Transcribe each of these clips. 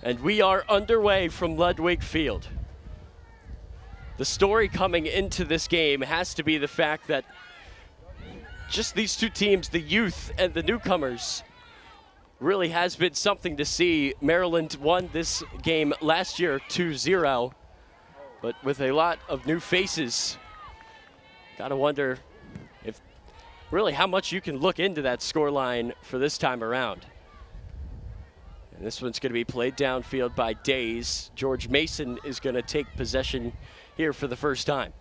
And we are underway from Ludwig Field. The story coming into this game has to be the fact that just these two teams, the youth and the newcomers, really has been something to see. Maryland won this game last year 2-0, but with a lot of new faces. Gotta wonder if really how much you can look into that scoreline for this time around. And this one's gonna be played downfield by Days. George Mason is gonna take possession here for the first time.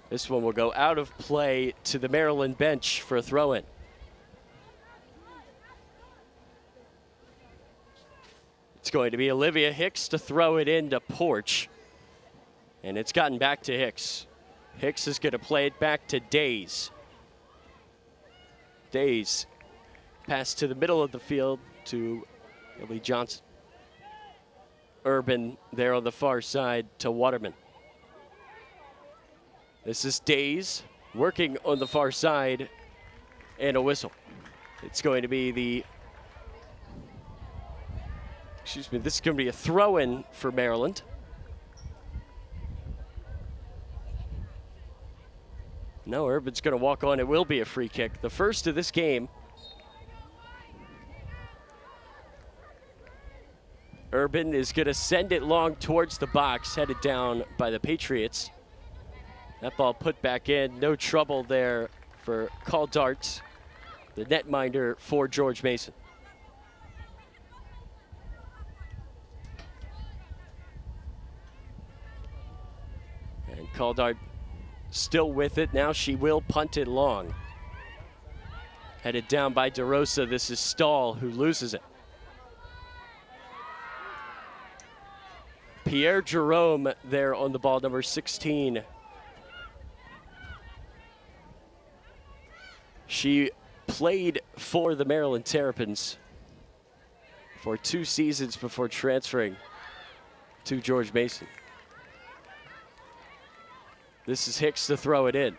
This one will go out of play to the Maryland bench for a throw-in. It's going to be Olivia Hicks to throw it into Porch. And it's gotten back to Hicks. Hicks is going to play it back to Days. Days pass to the middle of the field to Ellie Johnson. Urban there on the far side to Waterman. This is Days working on the far side, and a whistle. It's going to be this is going to be a throw-in for Maryland. No, Urban's going to walk on. It will be a free kick. The first of this game. Urban is going to send it long towards the box, headed down by the Patriots. That ball put back in. No trouble there for Call Dart, the netminder for George Mason. And Call Dart still with it. Now she will punt it long. Headed down by DeRosa. This is Stahl who loses it. Pierre Jerome there on the ball, number 16. She played for the Maryland Terrapins for 2 seasons before transferring to George Mason. This is Hicks to throw it in.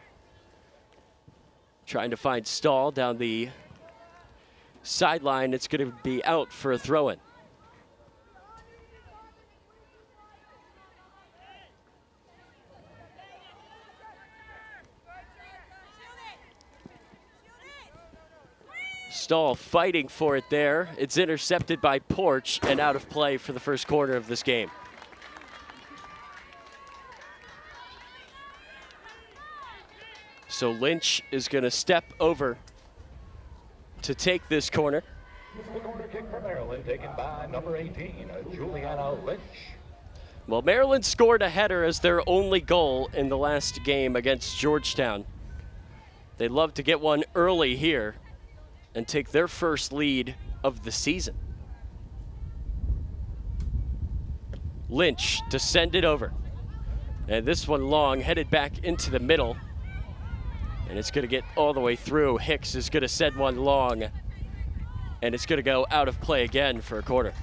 Trying to find Stahl down the sideline. It's going to be out for a throw-in. Stahl fighting for it there. It's intercepted by Porch and out of play for the first quarter of this game. So Lynch is going to step over to take this corner. The corner kick for Maryland, taken by number 18, Juliana Lynch. Well, Maryland scored a header as their only goal in the last game against Georgetown. They'd love to get one early here and take their first lead of the season. Lynch to send it over. And this one long, headed back into the middle. And it's going to get all the way through. Hicks is going to send one long. And it's going to go out of play again for a corner.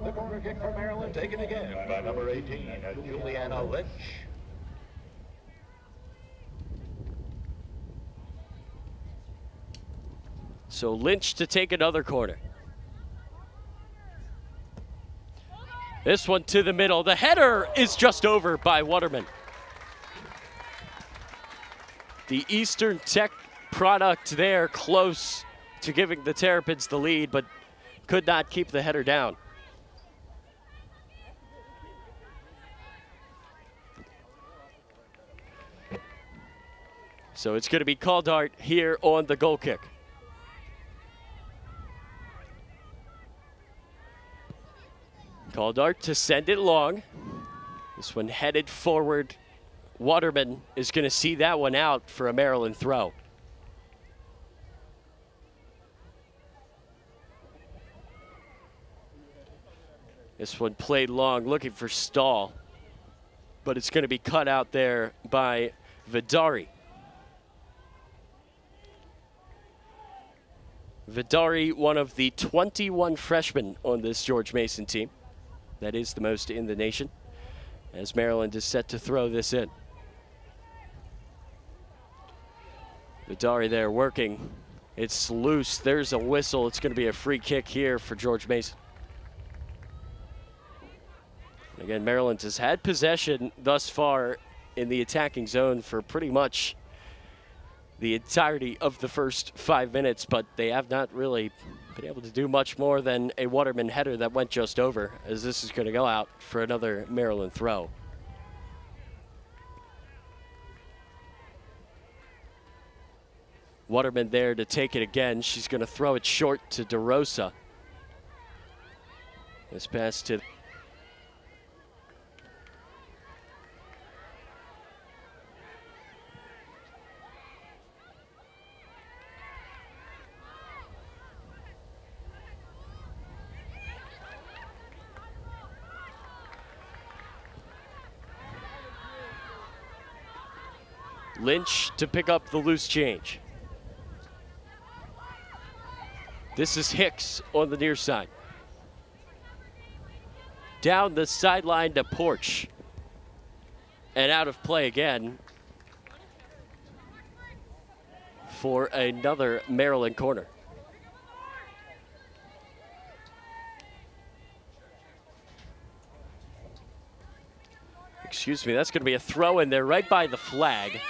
The corner kick for Maryland, taken again by number 18, Juliana Lynch. So Lynch to take another corner. This one to the middle. The header is just over by Waterman. The Eastern Tech product there, close to giving the Terrapins the lead, but could not keep the header down. So it's going to be Call Dart here on the goal kick. Call Dart to send it long. This one headed forward. Waterman is going to see that one out for a Maryland throw. This one played long, looking for Stahl, but it's going to be cut out there by Vidari. Vidari, one of the 21 freshmen on this George Mason team. That is the most in the nation, as Maryland is set to throw this in. Vidari there working. It's loose. There's a whistle. It's going to be a free kick here for George Mason. Again, Maryland has had possession thus far in the attacking zone for pretty much the entirety of the first 5 minutes, but they have not really been able to do much more than a Waterman header that went just over, as this is going to go out for another Maryland throw. Waterman there to take it again. She's going to throw it short to DeRosa. This pass to Lynch to pick up the loose change. This is Hicks on the near side. Down the sideline to Porch. And out of play again for another Maryland corner. Excuse me, that's going to be a throw in there right by the flag.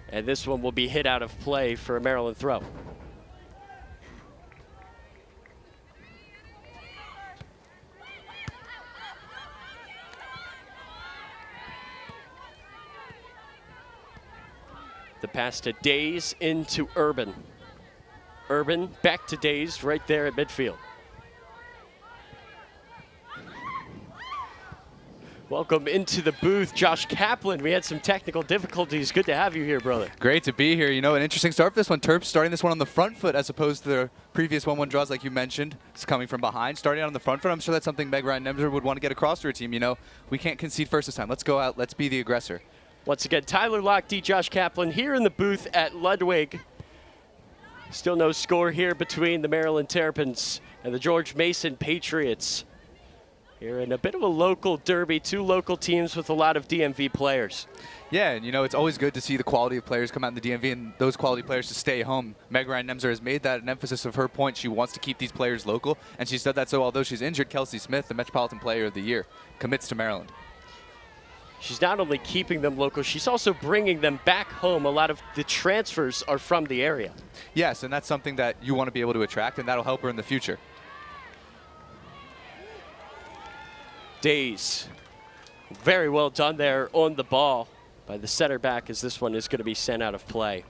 And this one will be hit out of play for a Maryland throw. The pass to Days into Urban. Urban back to Days right there at midfield. Welcome into the booth, Josh Kaplan. We had some technical difficulties. Good to have you here, brother. Great to be here. You know, an interesting start for this one. Terps starting this one on the front foot as opposed to the previous 1-1 draws like you mentioned. It's coming from behind, starting out on the front foot. I'm sure that's something Meg Ryan-Nemser would want to get across to her team. You know, we can't concede first this time. Let's go out. Let's be the aggressor. Once again, Tyler Lochte, Josh Kaplan here in the booth at Ludwig. Still no score here between the Maryland Terrapins and the George Mason Patriots. Here in a bit of a local derby, two local teams with a lot of DMV players. Yeah, and you know, it's always good to see the quality of players come out in the DMV and those quality players to stay home. Meg Ryan-Nemser has made that an emphasis of her point. She wants to keep these players local, and she said that so although she's injured, Kelsey Smith, the Metropolitan Player of the Year, commits to Maryland. She's not only keeping them local, she's also bringing them back home. A lot of the transfers are from the area. Yes, and that's something that you want to be able to attract, and that'll help her in the future. Days. Very well done there on the ball by the center back, as this one is going to be sent out of play.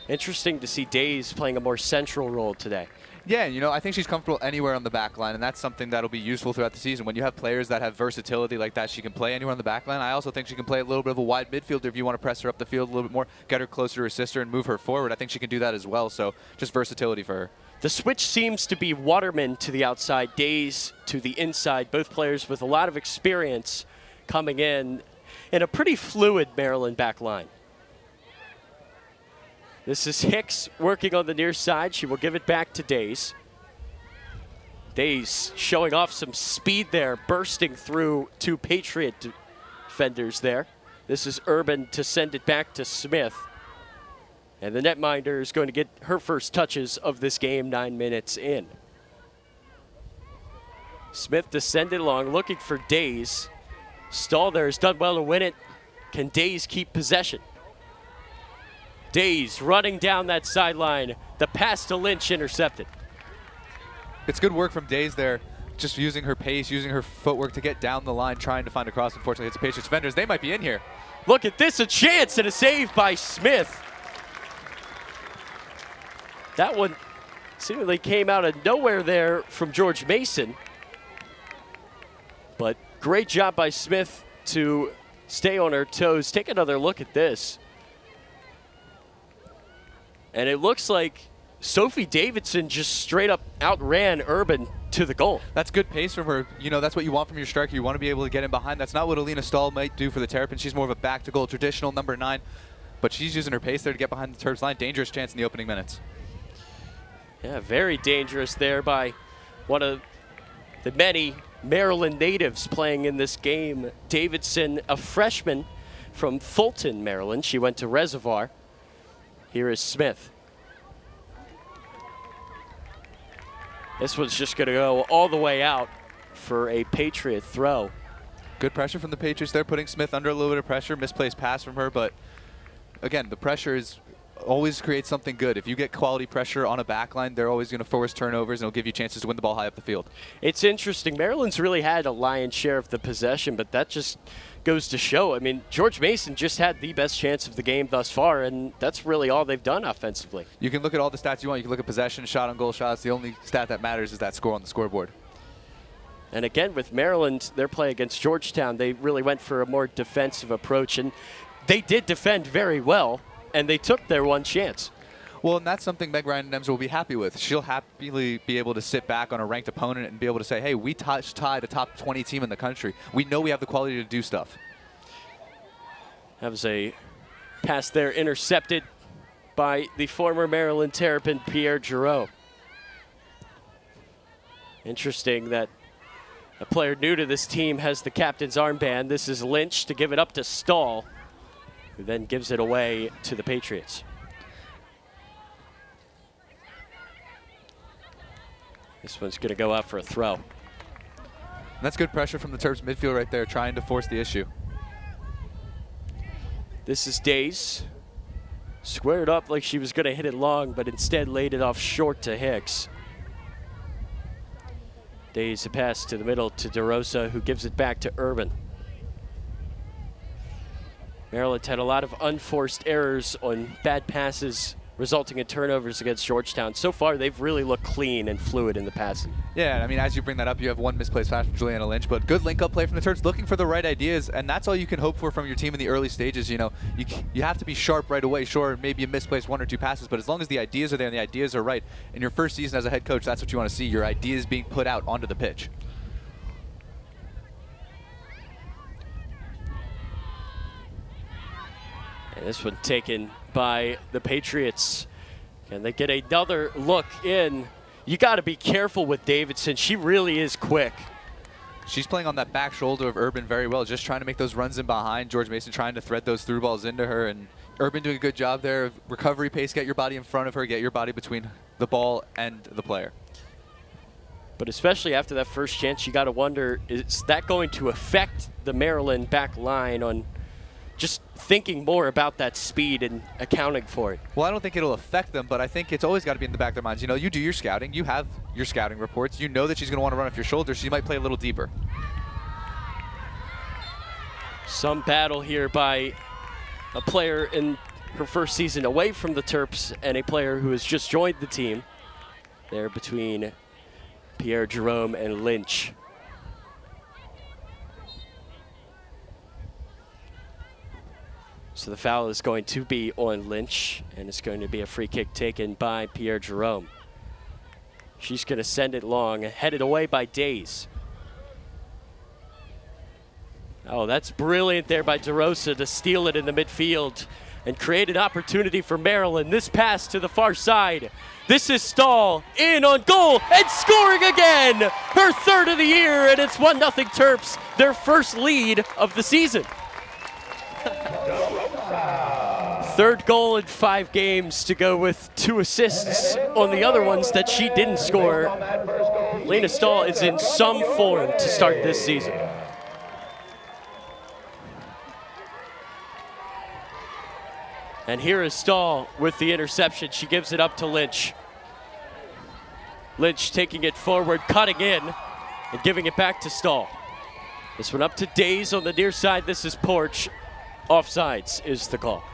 Interesting to see Days playing a more central role today. Yeah, you know, I think she's comfortable anywhere on the back line, and that's something that'll be useful throughout the season. When you have players that have versatility like that, she can play anywhere on the back line. I also think she can play a little bit of a wide midfielder if you want to press her up the field a little bit more, get her closer to her sister and move her forward. I think she can do that as well, so just versatility for her. The switch seems to be Waterman to the outside, Days to the inside. Both players with a lot of experience coming in a pretty fluid Maryland back line. This is Hicks working on the near side. She will give it back to Days. Days showing off some speed there, bursting through two Patriot defenders there. This is Urban to send it back to Smith. And the netminder is going to get her first touches of this game 9 minutes in. Smith to send it along, looking for Days. Stahl there has done well to win it. Can Days keep possession? Days running down that sideline. The pass to Lynch intercepted. It's good work from Days there, just using her pace, using her footwork to get down the line, trying to find a cross. Unfortunately, it's Patriots defenders. They might be in here. Look at this, a chance and a save by Smith. That one seemingly came out of nowhere there from George Mason. But great job by Smith to stay on her toes. Take another look at this. And it looks like Sophie Davidson just straight up outran Urban to the goal. That's good pace from her. You know, that's what you want from your striker. You want to be able to get in behind. That's not what Alina Stahl might do for the Terrapins. She's more of a back-to-goal traditional number 9. But she's using her pace there to get behind the Terps line. Dangerous chance in the opening minutes. Yeah, very dangerous there by one of the many Maryland natives playing in this game. Davidson, a freshman from Fulton, Maryland. She went to Reservoir. Here is Smith. This one's just going to go all the way out for a Patriot throw. Good pressure from the Patriots there, putting Smith under a little bit of pressure. Misplaced pass from her, but again, the pressure is always creates something good. If you get quality pressure on a back line, they're always going to force turnovers and it'll give you chances to win the ball high up the field. It's interesting. Maryland's really had a lion's share of the possession, but that just goes to show. I mean, George Mason just had the best chance of the game thus far, and that's really all they've done offensively. You can look at all the stats you want. You can look at possession, shot on goal shots. The only stat that matters is that score on the scoreboard. And again, with Maryland, their play against Georgetown, they really went for a more defensive approach, and they did defend very well, and they took their one chance. Well, and that's something Meg Ryan-Nemser will be happy with. She'll happily be able to sit back on a ranked opponent and be able to say, hey, we tied a top 20 team in the country. We know we have the quality to do stuff. That was a pass there intercepted by the former Maryland Terrapin, Pierre Giroux. Interesting that a player new to this team has the captain's armband. This is Lynch to give it up to Stahl, who then gives it away to the Patriots. This one's going to go out for a throw. And that's good pressure from the Terps midfield right there, trying to force the issue. This is Days. Squared up like she was going to hit it long, but instead laid it off short to Hicks. Days a pass to the middle to DeRosa, who gives it back to Urban. Maryland had a lot of unforced errors on bad passes, resulting in turnovers against Georgetown. So far, they've really looked clean and fluid in the passing. Yeah, I mean, as you bring that up, you have one misplaced pass from Juliana Lynch, but good link-up play from the Terps, looking for the right ideas, and that's all you can hope for from your team in the early stages. You know, you have to be sharp right away. Sure, maybe you misplaced one or two passes, but as long as the ideas are there and the ideas are right, in your first season as a head coach, that's what you want to see, your ideas being put out onto the pitch. And this one taken by the Patriots. Can they get another look in? You got to be careful with Davidson. She really is quick. She's playing on that back shoulder of Urban very well, just trying to make those runs in behind. George Mason trying to thread those through balls into her, and Urban doing a good job there. Recovery pace, get your body in front of her, get your body between the ball and the player. But especially after that first chance, you got to wonder, is that going to affect the Maryland back line on just thinking more about that speed and accounting for it? Well, I don't think it'll affect them, but I think it's always got to be in the back of their minds. You know, you do your scouting. You have your scouting reports. You know that she's going to want to run off your shoulder, so you might play a little deeper. Some battle here by a player in her first season away from the Terps and a player who has just joined the team. There between Pierre Jerome and Lynch. So the foul is going to be on Lynch, and it's going to be a free kick taken by Pierre Jerome. She's going to send it long, headed away by Days. Oh, that's brilliant there by DeRosa to steal it in the midfield and create an opportunity for Maryland. This pass to the far side. This is Stahl in on goal and scoring again. Her third of the year, and it's 1-0 Terps, their first lead of the season. Third goal in 5 games to go with 2 assists on the other ones that she didn't score. Lena Stahl is in some form to start this season. And here is Stahl with the interception. She gives it up to Lynch. Lynch taking it forward, cutting in, and giving it back to Stahl. This one up to Days on the near side. This is Porch. Offsides is the call.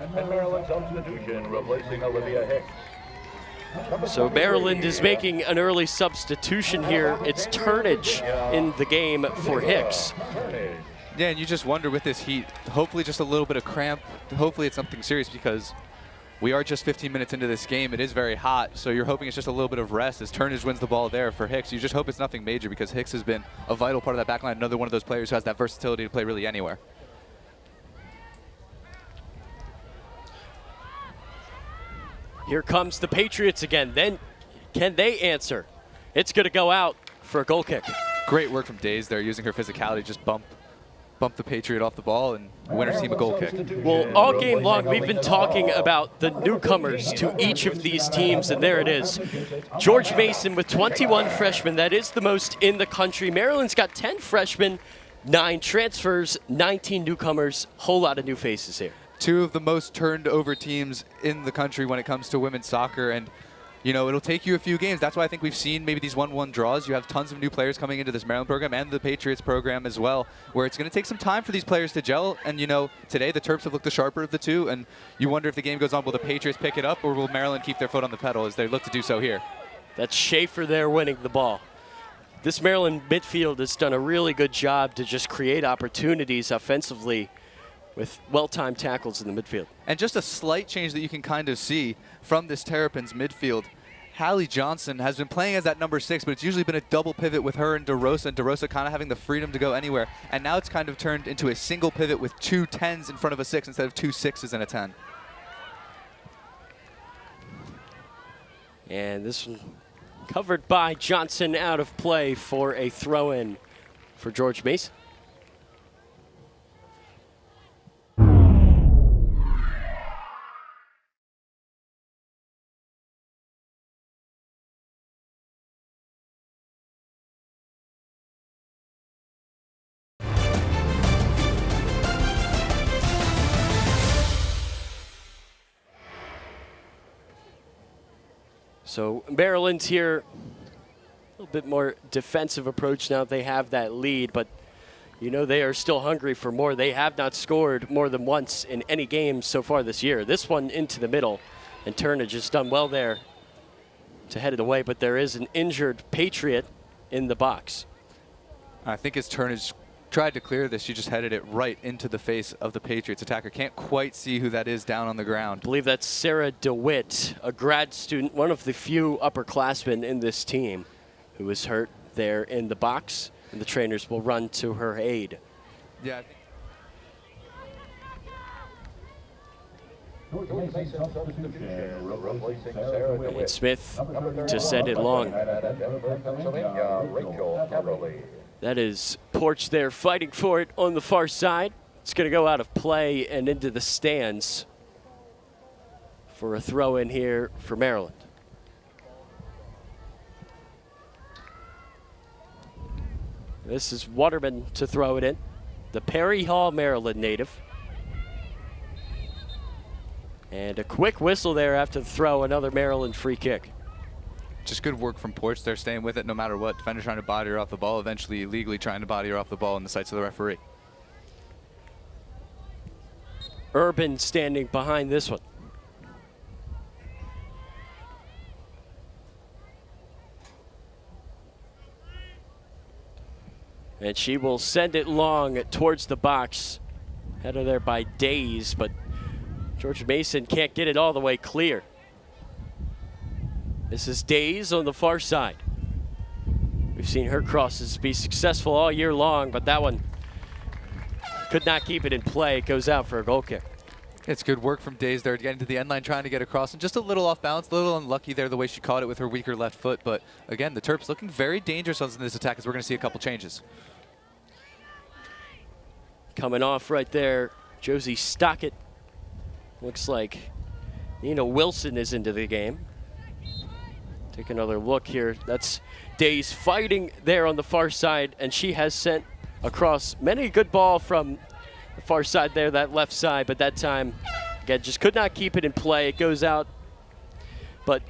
And Maryland substitution replacing Olivia Hicks. So Maryland is making an early substitution here. It's turnage in the game for Hicks. Yeah, and you just wonder with this heat, hopefully just a little bit of cramp. Hopefully it's something serious because we are just 15 minutes into this game. It is very hot, so you're hoping it's just a little bit of rest as Turnage wins the ball there for Hicks. You just hope it's nothing major because Hicks has been a vital part of that back line, another one of those players who has that versatility to play really anywhere. Here comes the Patriots again. Then can they answer? It's going to go out for a goal kick. Great work from Days there, using her physicality, just bump bump the Patriot off the ball and winner's team a goal kick. Well, all game long, we've been talking about the newcomers to each of these teams, and there it is. George Mason with 21 freshmen. That is the most in the country. Maryland's got 10 freshmen, 9 transfers, 19 newcomers, whole lot of new faces here. Two of the most turned over teams in the country when it comes to women's soccer, and you know, it'll take you a few games. That's why I think we've seen maybe these 1-1 draws. You have tons of new players coming into this Maryland program and the Patriots program as well, where it's going to take some time for these players to gel. And, you know, today the Terps have looked the sharper of the two, and you wonder if the game goes on, will the Patriots pick it up or will Maryland keep their foot on the pedal as they look to do so here? That's Schaefer there winning the ball. This Maryland midfield has done a really good job to just create opportunities offensively with well-timed tackles in the midfield. And just a slight change that you can kind of see from this Terrapins midfield. Hallie Johnson has been playing as that number 6, but it's usually been a double pivot with her and DeRosa kind of having the freedom to go anywhere. And now it's kind of turned into a single pivot with 2 10s in front of a 6 instead of 2 6s and a 10. And this one covered by Johnson, out of play for a throw-in for George Mason. So Maryland's here, a little bit more defensive approach now. They have that lead, but you know they are still hungry for more. They have not scored more than once in any game so far this year. This one into the middle, and Turnage has done well there to head it away, but there is an injured Patriot in the box. I think as Turnage tried to clear this, she just headed it right into the face of the Patriots attacker. Can't quite see who that is down on the ground. I believe that's Sarah DeWitt, a grad student, one of the few upperclassmen in this team who is hurt there in the box, and the trainers will run to her aid. Yeah, and Smith to send it long. That is Porch there fighting for it on the far side. It's going to go out of play and into the stands for a throw in here for Maryland. This is Waterman to throw it in, the Perry Hall, Maryland native. And a quick whistle there after the throw, another Maryland free kick. Just good work from Porch. They're staying with it no matter what. Defender trying to body her off the ball, eventually illegally trying to body her off the ball in the sights of the referee. Urban standing behind this one. And she will send it long towards the box. Headed there by Days, but George Mason can't get it all the way clear. This is Days on the far side. We've seen her crosses be successful all year long, but that one could not keep it in play. It goes out for a goal kick. It's good work from Days there, getting to the end line, trying to get across, and just a little off balance, a little unlucky there the way she caught it with her weaker left foot. But again, the Terps looking very dangerous on this attack as we're going to see a couple changes. Coming off right there, Josie Stockett. Looks like Nina Wilson is into the game. Take another look here. That's Days fighting there on the far side, and she has sent across many a good ball from the far side there, that left side, but that time, again, just could not keep it in play. It goes out, but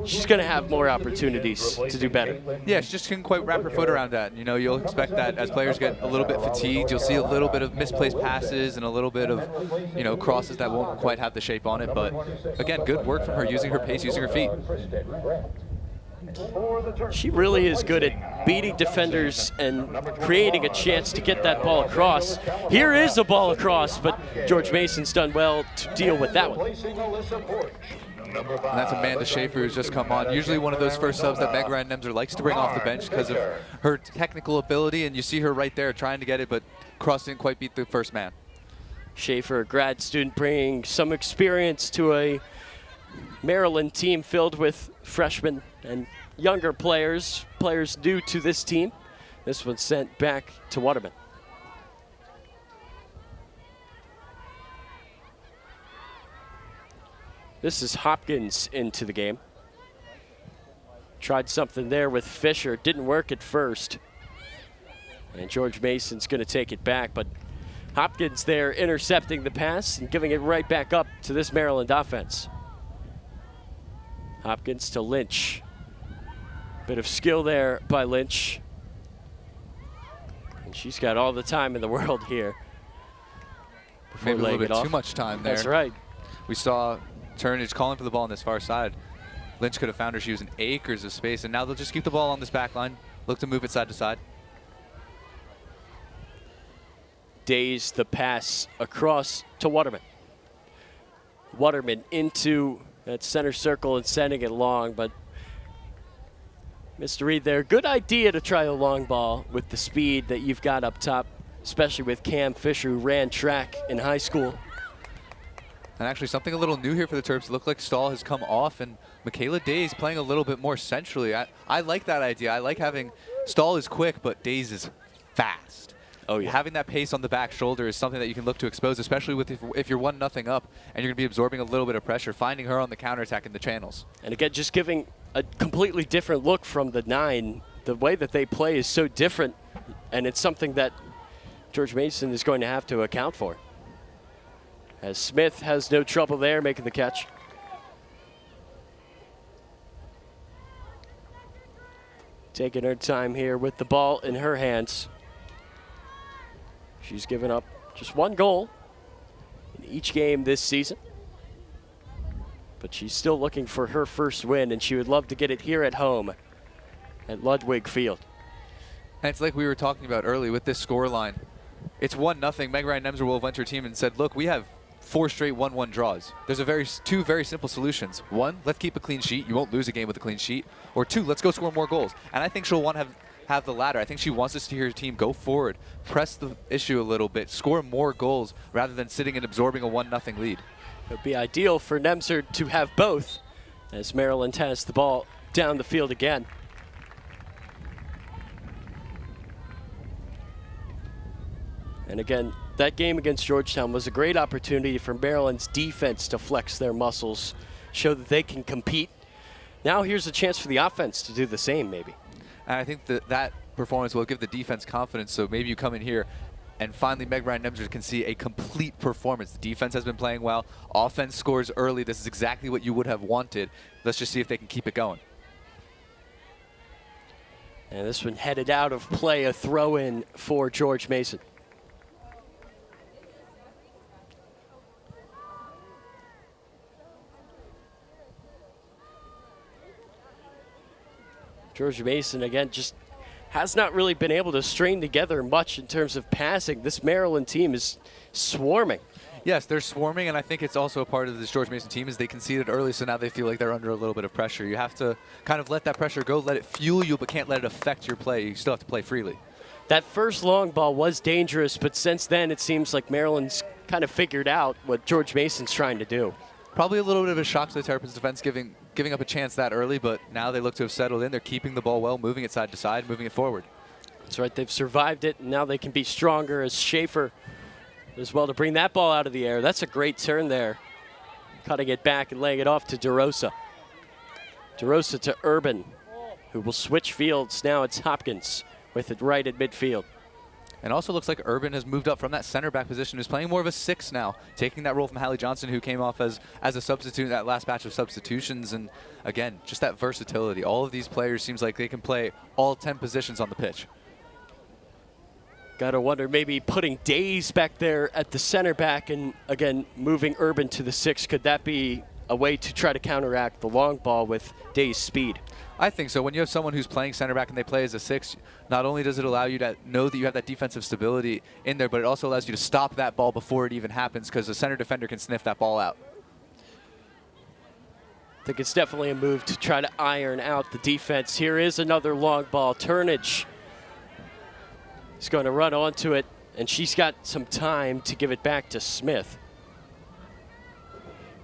she's going to have more opportunities to do better. Yeah, she just couldn't quite wrap her foot around that. You know, you'll expect that as players get a little bit fatigued, you'll see a little bit of misplaced passes and a little bit of, you know, crosses that won't quite have the shape on it. But again, good work from her, using her pace, using her feet. She really is good at beating defenders and creating a chance to get that ball across. Here is a ball across, but George Mason's done well to deal with that one. And that's Amanda Schaefer who's just come on. Usually one of those first subs that Meg Ryan Nemser likes to bring off the bench because of her technical ability, and you see her right there trying to get it, but Cross didn't quite beat the first man. Schaefer, a grad student, bringing some experience to a Maryland team filled with freshmen and younger players new to this team. This one's sent back to Waterman. This is Hopkins into the game. Tried something there with Fisher. Didn't work at first. And George Mason's going to take it back, but Hopkins there intercepting the pass and giving it right back up to this Maryland offense. Hopkins to Lynch. Bit of skill there by Lynch. And she's got all the time in the world here. Maybe a little bit too much time there. That's right. We saw Turnage calling for the ball on this far side. Lynch could have found her. She was in acres of space, and now they'll just keep the ball on this back line. Look to move it side to side. Days the pass across to Waterman. Waterman into that center circle and sending it long, but Mr. Reed there, good idea to try a long ball with the speed that you've got up top, especially with Cam Fisher, who ran track in high school. And actually something a little new here for the Terps. It looked like Stahl has come off, and Michaela Days playing a little bit more centrally. I like that idea. I like having Stahl is quick, but Days is fast. Oh, yeah. Having that pace on the back shoulder is something that you can look to expose, especially with if you're 1-0 up and you're going to be absorbing a little bit of pressure, finding her on the counterattack in the channels. And again, just giving a completely different look from the 9. The way that they play is so different, and it's something that George Mason is going to have to account for. As Smith has no trouble there making the catch. Taking her time here with the ball in her hands. She's given up just 1 goal in each game this season. But she's still looking for her first win, and she would love to get it here at home at Ludwig Field. And it's like we were talking about early with this score line. It's 1-0. Meg Ryan Nemser will have went to her team and said, look, we have 4 straight 1-1 draws. There's two very simple solutions. 1, let's keep a clean sheet. You won't lose a game with a clean sheet. Or 2, let's go score more goals. And I think she'll want to have the latter. I think she wants to see her team go forward, press the issue a little bit, score more goals rather than sitting and absorbing a 1-0 lead. It would be ideal for Nemser to have both, as Maryland has the ball down the field again. And again, that game against Georgetown was a great opportunity for Maryland's defense to flex their muscles, show that they can compete. Now here's a chance for the offense to do the same, maybe. And I think that performance will give the defense confidence, so maybe you come in here and finally Meg Ryan Nemser can see a complete performance. The defense has been playing well. Offense scores early. This is exactly what you would have wanted. Let's just see if they can keep it going. And this one headed out of play, a throw-in for George Mason. George Mason, again, just has not really been able to string together much in terms of passing. This Maryland team is swarming. Yes, they're swarming, and I think it's also a part of this George Mason team is they conceded early, so now they feel like they're under a little bit of pressure. You have to kind of let that pressure go, let it fuel you, but can't let it affect your play. You still have to play freely. That first long ball was dangerous, but since then it seems like Maryland's kind of figured out what George Mason's trying to do. Probably a little bit of a shock to the Terrapins defense giving up a chance that early, but now they look to have settled in. They're keeping the ball well, moving it side to side, moving it forward. That's right. They've survived it, and now they can be stronger as Schaefer as well to bring that ball out of the air. That's a great turn there. Cutting it back and laying it off to DeRosa. DeRosa to Urban, who will switch fields. Now it's Hopkins with it right at midfield. And also looks like Urban has moved up from that center back position, who's playing more of a 6 now, taking that role from Hallie Johnson, who came off as a substitute in that last batch of substitutions. And again, just that versatility. All of these players seems like they can play all 10 positions on the pitch. Gotta wonder, maybe putting Days back there at the center back and again moving Urban to the 6. Could that be a way to try to counteract the long ball with Days' speed? I think so. When you have someone who's playing center back and they play as a 6, not only does it allow you to know that you have that defensive stability in there, but it also allows you to stop that ball before it even happens, because the center defender can sniff that ball out. I think it's definitely a move to try to iron out the defense. Here is another long ball. Turnage is going to run onto it, and she's got some time to give it back to Smith.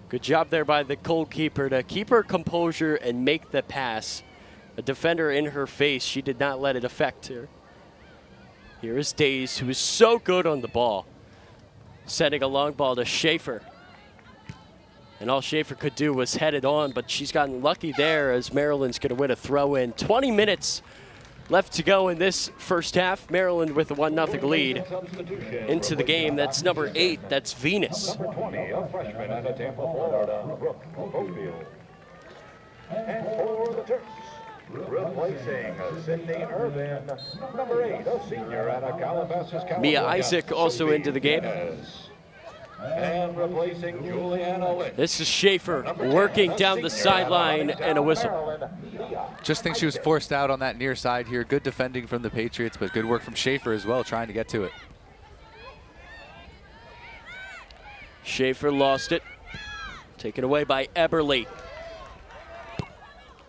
Good job there by the goalkeeper to keep her composure and make the pass. A defender in her face. She did not let it affect her. Here is Days, who is so good on the ball. Sending a long ball to Schaefer. And all Schaefer could do was head it on, but she's gotten lucky there as Maryland's going to win a throw-in. 20 minutes left to go in this first half. Maryland with a 1-0 lead into the game. That's number 8. That's Venus. Number 20, a freshman out of Tampa, Florida, Brooke Oldfield. And for the Turks, replacing Sydney Irvin, number 8, a senior out of Calabasas, California. Mia Isaac also into the game. And replacing Juliana Lynch. This is Schaefer working down the sideline and a whistle. Just think she was forced out on that near side here. Good defending from the Patriots, but good work from Schaefer as well, trying to get to it. Schaefer lost it. Taken away by Eberle.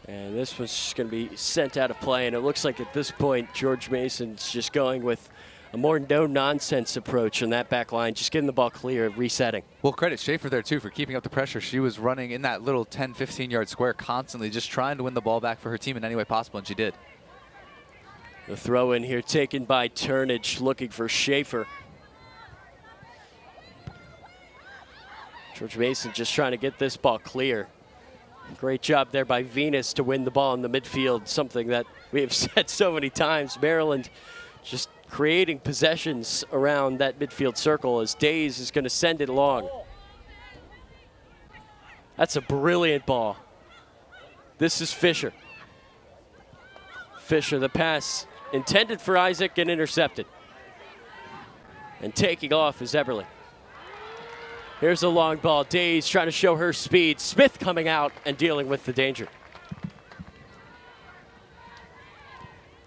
And this one's just going to be sent out of play. And it looks like at this point, George Mason's just going with a more no-nonsense approach on that back line, just getting the ball clear, resetting. Well, credit Schaefer there, too, for keeping up the pressure. She was running in that little 10, 15-yard square constantly, just trying to win the ball back for her team in any way possible, and she did. The throw in here taken by Turnage, looking for Schaefer. George Mason just trying to get this ball clear. Great job there by Venus to win the ball in the midfield, something that we have said so many times. Maryland just creating possessions around that midfield circle as Days is going to send it along. That's a brilliant ball. This is Fisher. Fisher, the pass intended for Isaac and intercepted. And taking off is Eberle. Here's a long ball. Days trying to show her speed. Smith coming out and dealing with the danger.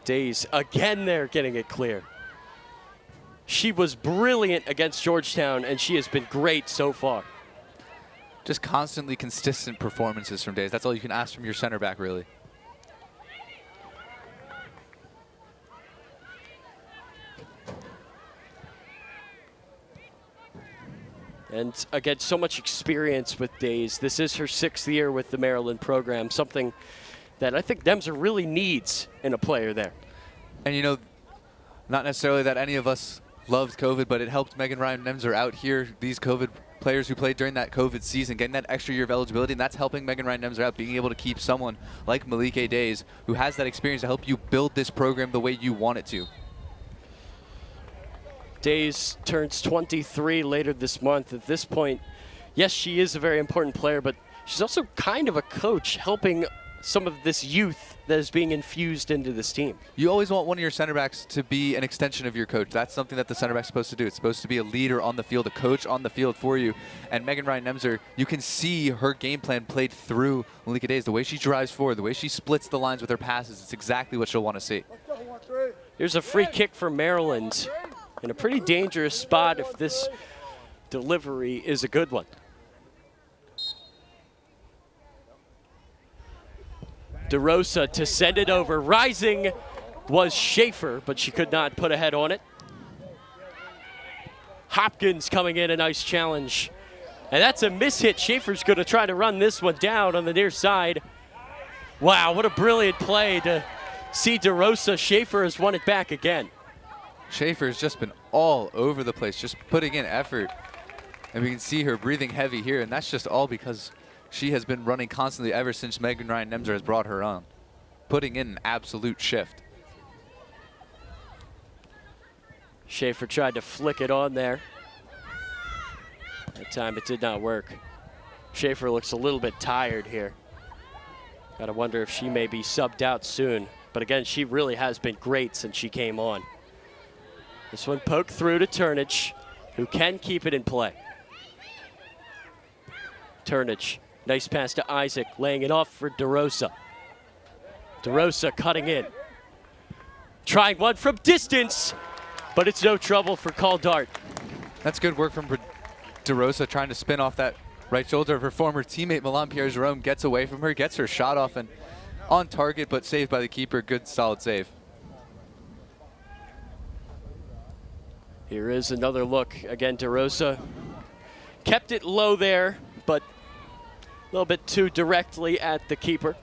Days again there getting it clear. She was brilliant against Georgetown, and she has been great so far. Just constantly consistent performances from Days. That's all you can ask from your center back, really. And again, so much experience with Days. This is her 6th year with the Maryland program, something that I think Demser really needs in a player there. And you know, not necessarily that any of us loved COVID, but it helped Megan Ryan Nemser out here. These COVID players who played during that COVID season, getting that extra year of eligibility, and that's helping Megan Ryan Nemser out, being able to keep someone like Malike Days who has that experience to help you build this program the way you want it to. Days turns 23 later this month. At this point, yes, she is a very important player, but she's also kind of a coach helping some of this youth that is being infused into this team. You always want one of your center backs to be an extension of your coach. That's something that the center back's supposed to do. It's supposed to be a leader on the field, a coach on the field for you. And Megan Ryan Nemser, you can see her game plan played through Malika Days. The way she drives forward, the way she splits the lines with her passes, it's exactly what she'll want to see. Here's a free kick for Maryland in a pretty dangerous spot if this delivery is a good one. DeRosa to send it over. Rising was Schaefer, but she could not put a head on it. Hopkins coming in, a nice challenge. And that's a mishit. Schaefer's going to try to run this one down on the near side. Wow, what a brilliant play to see DeRosa. Schaefer has won it back again. Schaefer's just been all over the place, just putting in effort. And we can see her breathing heavy here, and that's just all because she has been running constantly ever since Megan Ryan Nemser has brought her on, putting in an absolute shift. Schaefer tried to flick it on there. That time it did not work. Schaefer looks a little bit tired here. Gotta wonder if she may be subbed out soon. But again, she really has been great since she came on. This one poked through to Turnage, who can keep it in play. Turnage. Nice pass to Isaac, laying it off for DeRosa. DeRosa cutting in. Trying one from distance, but it's no trouble for Call Dart. That's good work from DeRosa, trying to spin off that right shoulder of her former teammate Milan Pierre-Jerome. Gets away from her, gets her shot off and on target, but saved by the keeper. Good, solid save. Here is another look. Again, DeRosa kept it low there, but a little bit too directly at the keeper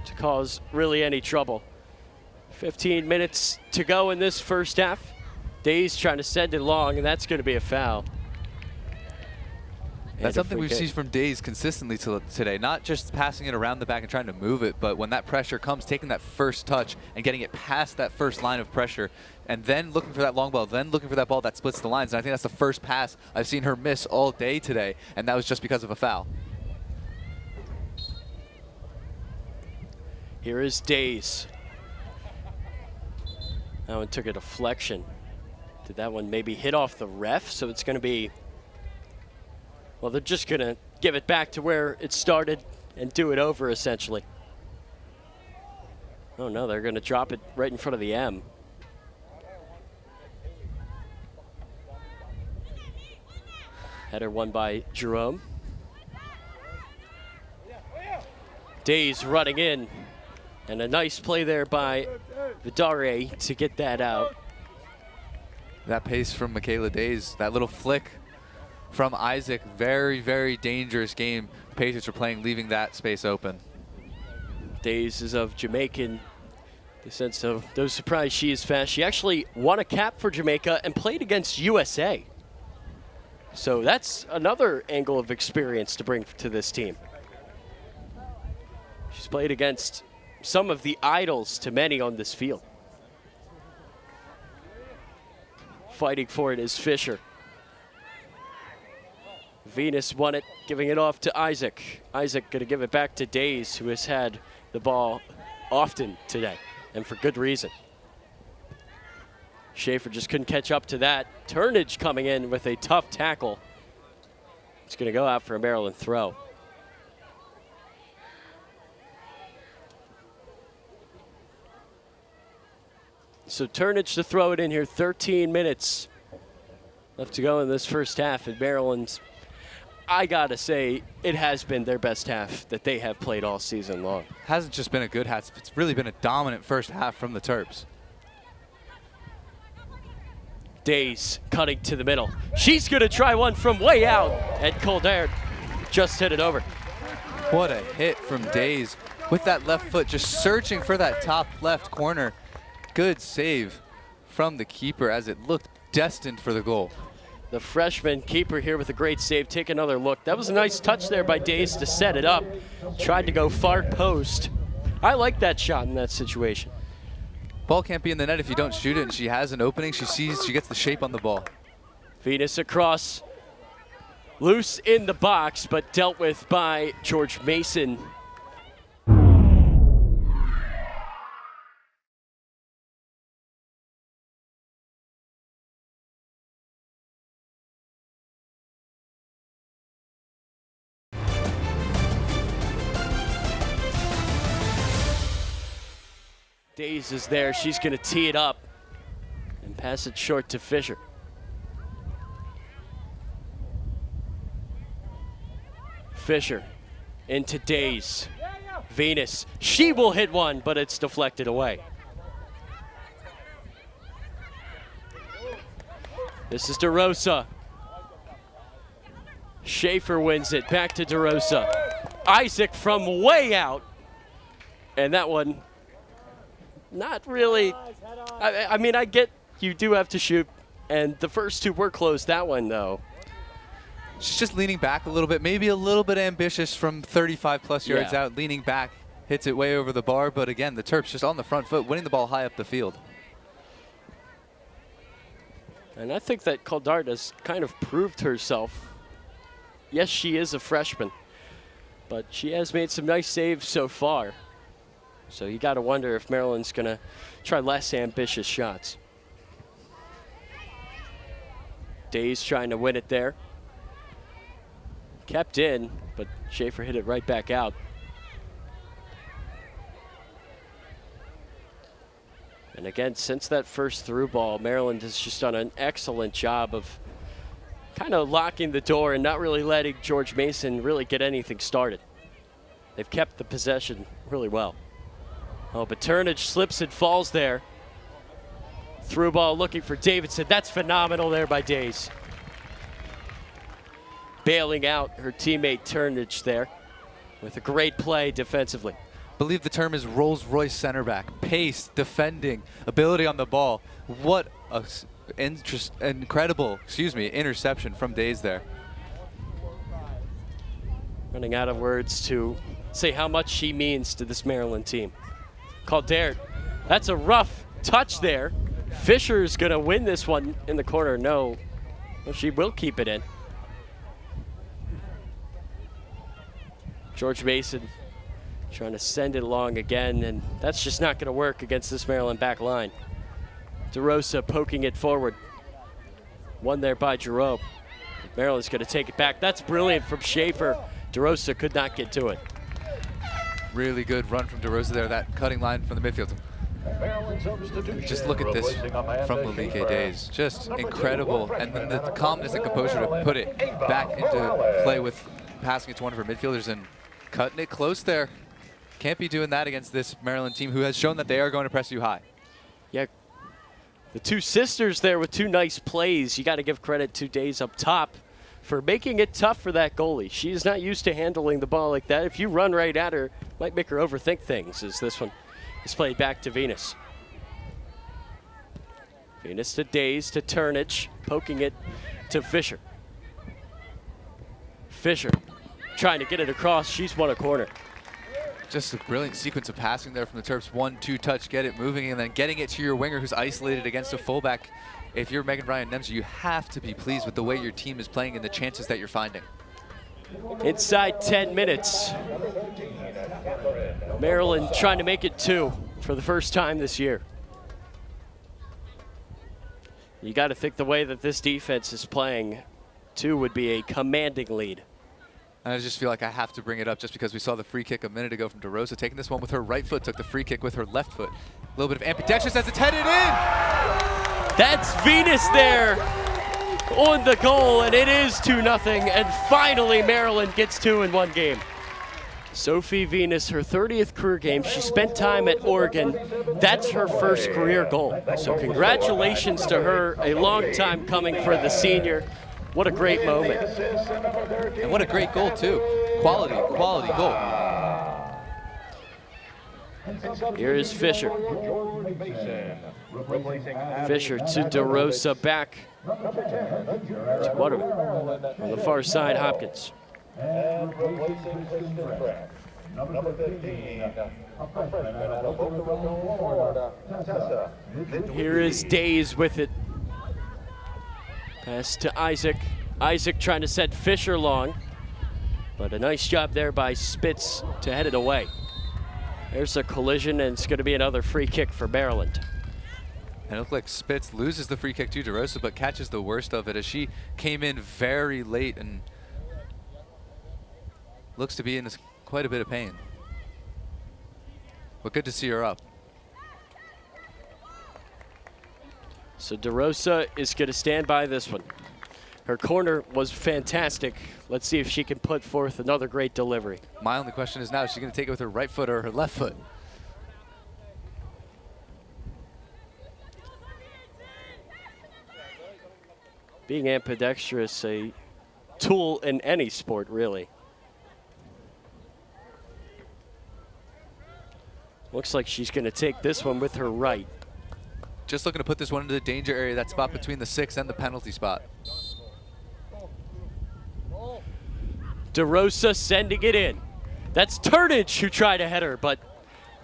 to cause really any trouble. 15 minutes to go in this first half. Days trying to send it long, and that's going to be a foul. That's something we've seen from Days consistently today. Not just passing it around the back and trying to move it, but when that pressure comes, taking that first touch and getting it past that first line of pressure, and then looking for that long ball, then looking for that ball that splits the lines. And I think that's the first pass I've seen her miss all day today, and that was just because of a foul. Here is Days. That one took a deflection. Did that one maybe hit off the ref? So it's going to be, well, they're just going to give it back to where it started and do it over, essentially. Oh, no, they're going to drop it right in front of the M. Header won by Jerome. Days running in. And a nice play there by Vidare to get that out. That pace from Michaela Days, that little flick from Isaac, very, very dangerous game. The Patriots are playing, leaving that space open. Days is of Jamaican descent, so no surprise she is fast. She actually won a cap for Jamaica and played against USA. So that's another angle of experience to bring to this team. She's played against some of the idols to many on this field. Fighting for it is Fisher. Venus won it, giving it off to Isaac. Isaac going to give it back to Days, who has had the ball often today, and for good reason. Schaefer just couldn't catch up to that. Turnage coming in with a tough tackle. It's going to go out for a Maryland throw. So Turnage to throw it in here. 13 minutes left to go in this first half. And Maryland's, I got to say, it has been their best half that they have played all season long. Hasn't just been a good half. It's really been a dominant first half from the Terps. Days cutting to the middle. She's going to try one from way out. And Coldair just hit it over. What a hit from Days with that left foot, just searching for that top left corner. Good save from the keeper as it looked destined for the goal. The freshman keeper here with a great save. Take another look. That was a nice touch there by Days to set it up. Tried to go far post. I like that shot in that situation. Ball can't be in the net if you don't shoot it, and she has an opening. She sees, she gets the shape on the ball. Venus across. Loose in the box, but dealt with by George Mason. Days is there. She's going to tee it up and pass it short to Fisher. Fisher into Days. Venus. She will hit one, but it's deflected away. This is DeRosa. Schaefer wins it. Back to DeRosa. Isaac from way out. And that one, not really. I mean, I get you do have to shoot, and the first two were close. That one, though. She's just leaning back a little bit, maybe a little bit ambitious from 35-plus yards out, leaning back, hits it way over the bar. But again, the Terps just on the front foot, winning the ball high up the field. And I think that Caldart has kind of proved herself. Yes, she is a freshman, but she has made some nice saves so far. So you got to wonder if Maryland's going to try less ambitious shots. Days trying to win it there. Kept in, but Schaefer hit it right back out. And again, since that first through ball, Maryland has just done an excellent job of kind of locking the door and not really letting George Mason really get anything started. They've kept the possession really well. Oh, but Turnage slips and falls there. Through ball looking for Davidson. That's phenomenal there by Days. Bailing out her teammate Turnage there with a great play defensively. I believe the term is Rolls-Royce center back. Pace, defending, ability on the ball. What a incredible, interception from Days there. running out of words to say how much she means to this Maryland team. Calder, that's a rough touch there. Fisher's going to win this one in the corner. No, well, she will keep it in. George Mason trying to send it along again, and that's just not going to work against this Maryland back line. DeRosa poking it forward. Won there by Jerome. Maryland's going to take it back. That's brilliant from Schaefer. DeRosa could not get to it. Really good run from DeRosa there, that cutting line from the midfield. Just look at this from Malike Days. Just incredible. And then the calmness and composure to put it back into play with passing it to one of her midfielders and cutting it close there. Can't be doing that against this Maryland team who has shown that they are going to press you high. Yeah, the two sisters there with two nice plays. You got to give credit to Days up top for making it tough for that goalie. She's not used to handling the ball like that. If you run right at her, might make her overthink things, as this one is played back to Venus. Venus to Days to Turnage, poking it to Fisher. Fisher trying to get it across. She's won a corner. Just a brilliant sequence of passing there from the Terps. 1-2 touch, get it moving, and then getting it to your winger who's isolated against a fullback. If you're Megan Ryan Nemser, you have to be pleased with the way your team is playing and the chances that you're finding. Inside 10 minutes. Maryland trying to make it 2 for the first time this year. You got to think the way that this defense is playing, 2 would be a commanding lead. And I just feel like I have to bring it up just because we saw the free kick a minute ago from DeRosa taking this one with her right foot, took the free kick with her left foot. A little bit of ambidextrous as it's headed in. That's Venus there on the goal, and it is 2-0, and finally Maryland gets 2 in one game. Sophie Venus, her 30th career game. She spent time at Oregon. That's her first career goal. So congratulations to her, a long time coming for the senior. What a great moment. And what a great goal, too. Quality goal. Here is Fisher. Fisher to DeRosa, back to Waterman. On the far side, Hopkins. And replacing Kristen Pratt, number 15, a freshman out of Boca Raton, Florida, Tessa. Here is Days with it. Pass to Isaac. Isaac trying to send Fisher long, but a nice job there by Spitz to head it away. There's a collision, and it's going to be another free kick for Maryland. And it looked like Spitz loses the free kick to DeRosa, but catches the worst of it as she came in very late and looks to be in quite a bit of pain. But good to see her up. So DeRosa is going to stand by this one. Her corner was fantastic. Let's see if she can put forth another great delivery. My only question is now, is she going to take it with her right foot or her left foot? Being ambidextrous, a tool in any sport, really. Looks like she's going to take this one with her right. Just looking to put this one into the danger area, that spot between the 6 and the penalty spot. DeRosa sending it in. That's Turnage who tried to head her, but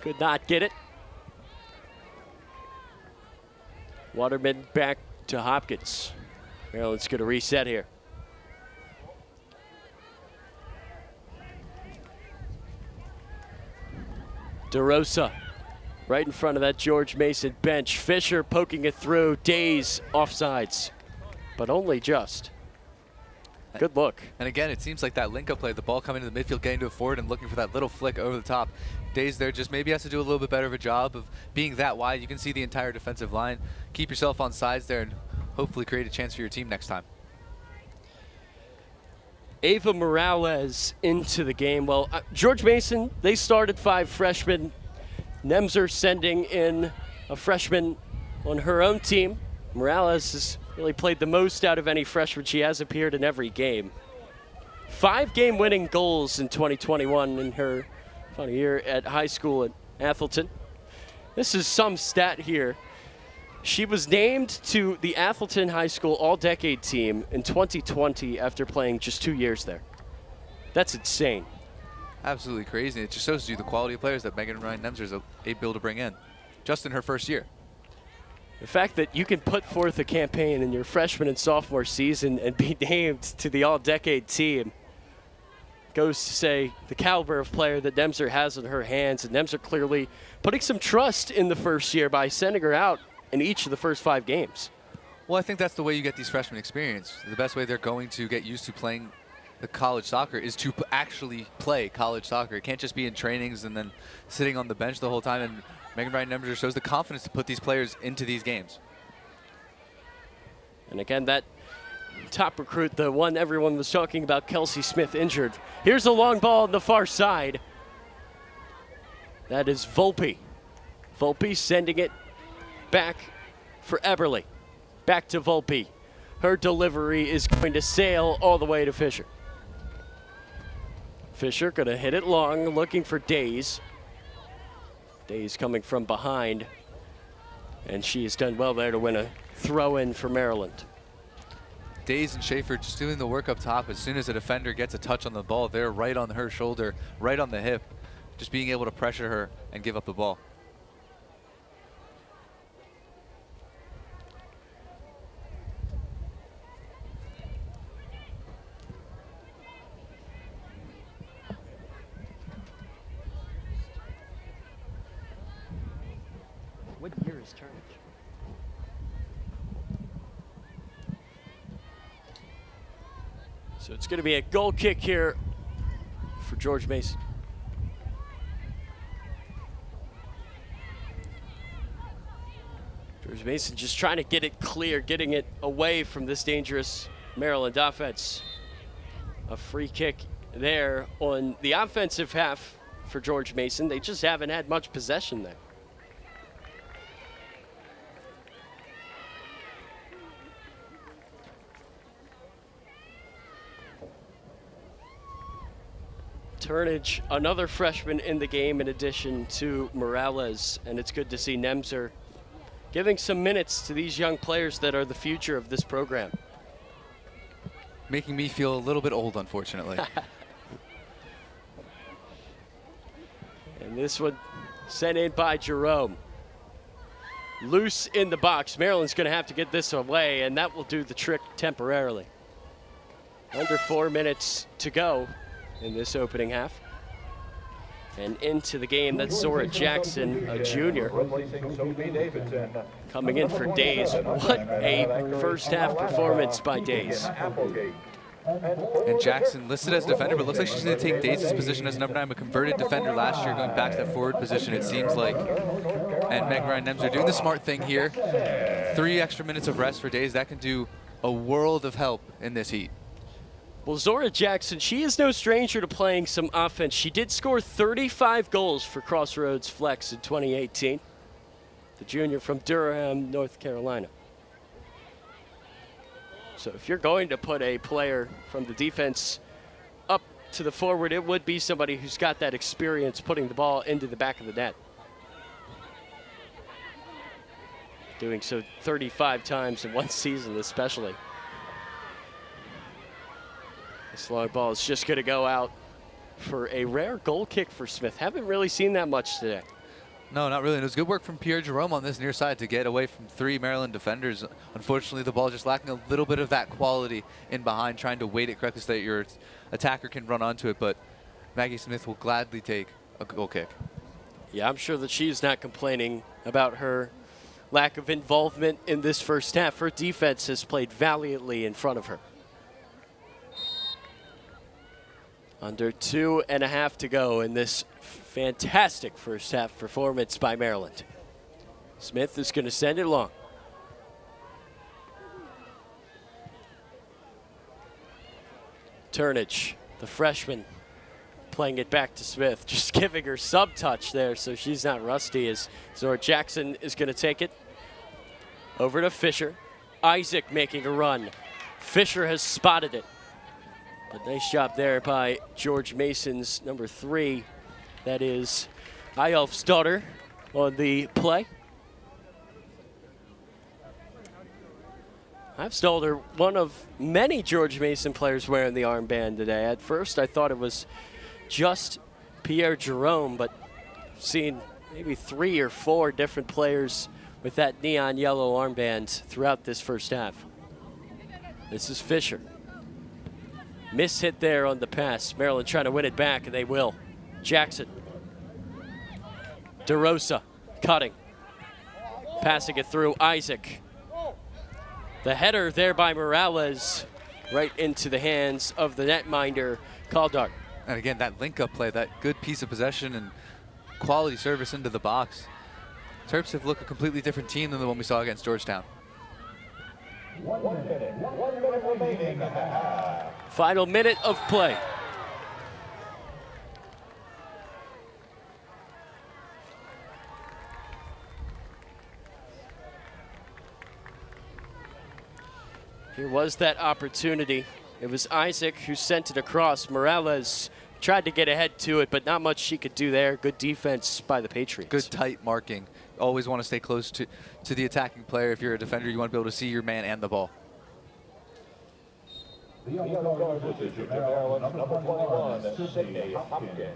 could not get it. Waterman back to Hopkins. Maryland's going to reset here. DeRosa right in front of that George Mason bench. Fisher poking it through. Days offsides, but only just. Good look. And again, it seems like that link-up play, the ball coming to the midfield, getting to a forward and looking for that little flick over the top. Days there just maybe has to do a little bit better of a job of being that wide. You can see the entire defensive line. Keep yourself on sides there and hopefully create a chance for your team next time. Ava Morales into the game. Well, George Mason, they started 5 freshmen. Nemser sending in a freshman on her own team. Morales has really played the most out of any freshman. She has appeared in every game. 5 game-winning goals in 2021 in her final year at high school at Athelton. This is some stat here. She was named to the Athelton High School All-Decade team in 2020 after playing just 2 years there. That's insane. Absolutely crazy. It just shows you the quality of players that Megan Ryan Nemser is able to bring in just in her first year. The fact that you can put forth a campaign in your freshman and sophomore season and be named to the all-decade team goes to say the caliber of player that Nemser has in her hands. And Nemser clearly putting some trust in the first year by sending her out in each of the first 5 games. Well, I think that's the way you get these freshmen experience. The best way they're going to get used to playing the college soccer is to actually play college soccer. It can't just be in trainings and then sitting on the bench the whole time. And Megan Ryan Nemser shows the confidence to put these players into these games. And again, that top recruit, the one everyone was talking about, Kelsey Smith, injured. Here's a long ball on the far side. That is Volpe. Volpe sending it back for Eberle. Back to Volpe. Her delivery is going to sail all the way to Fisher. Fisher going to hit it long, looking for Days. Days coming from behind. And she has done well there to win a throw in for Maryland. Days and Schaefer just doing the work up top. As soon as a defender gets a touch on the ball, they're right on her shoulder, right on the hip, just being able to pressure her and give up the ball. What year is Turnage? So it's going to be a goal kick here for George Mason. George Mason just trying to get it clear, getting it away from this dangerous Maryland offense. A free kick there on the offensive half for George Mason. They just haven't had much possession there. Turnage, another freshman in the game in addition to Morales, and it's good to see Nemser giving some minutes to these young players that are the future of this program. Making me feel a little bit old, unfortunately. And this one sent in by Jerome. Loose in the box. Maryland's going to have to get this away, and that will do the trick temporarily. Under 4 minutes to go in this opening half. And into the game, that's Zora Jackson, a junior, coming in for Days. What a first half performance by Days. And Jackson listed as defender, but looks like she's going to take Days' position as number 9, a converted defender last year, going back to that forward position, it seems like. And Megan Ryan Nemser doing the smart thing here. 3 extra minutes of rest for Days. That can do a world of help in this heat. Well, Zora Jackson, she is no stranger to playing some offense. She did score 35 goals for Crossroads Flex in 2018. The junior from Durham, North Carolina. So if you're going to put a player from the defense up to the forward, it would be somebody who's got that experience putting the ball into the back of the net. Doing so 35 times in one season especially. This long ball is just going to go out for a rare goal kick for Smith. Haven't really seen that much today. No, not really. And it was good work from Pierre Jerome on this near side to get away from 3 Maryland defenders. Unfortunately, the ball just lacking a little bit of that quality in behind, trying to weight it correctly so that your attacker can run onto it. But Maggie Smith will gladly take a goal kick. Yeah, I'm sure that she's not complaining about her lack of involvement in this first half. Her defense has played valiantly in front of her. Under 2.5 to go in this fantastic first half performance by Maryland. Smith is going to send it long. Turnage, the freshman, playing it back to Smith, just giving her some touch there so she's not rusty as Zora Jackson is going to take it over to Fisher. Isaac making a run. Fisher has spotted it. But nice job there by George Mason's number 3. That is Eyolf's daughter on the play. I've Stalder, one of many George Mason players wearing the armband today. At first, I thought it was just Pierre Jerome, but I've seen maybe 3 or 4 different players with that neon yellow armband throughout this first half. This is Fisher. Miss hit there on the pass. Maryland trying to win it back, and they will. Jackson. DeRosa cutting. Passing it through Isaac. The header there by Morales right into the hands of the netminder, Kaldar. And again, that link-up play, that good piece of possession and quality service into the box. Terps have looked a completely different team than the one we saw against Georgetown. 1 minute remaining in the half. Final minute of play. Here was that opportunity. It was Isaac who sent it across. Morales tried to get ahead to it, but not much she could do there. Good defense by the Patriots. Good tight marking. Always want to stay close to the attacking player. If you're a defender, you want to be able to see your man and the ball. The yellow card position, Maryland's number 21, Sydney Hopkins.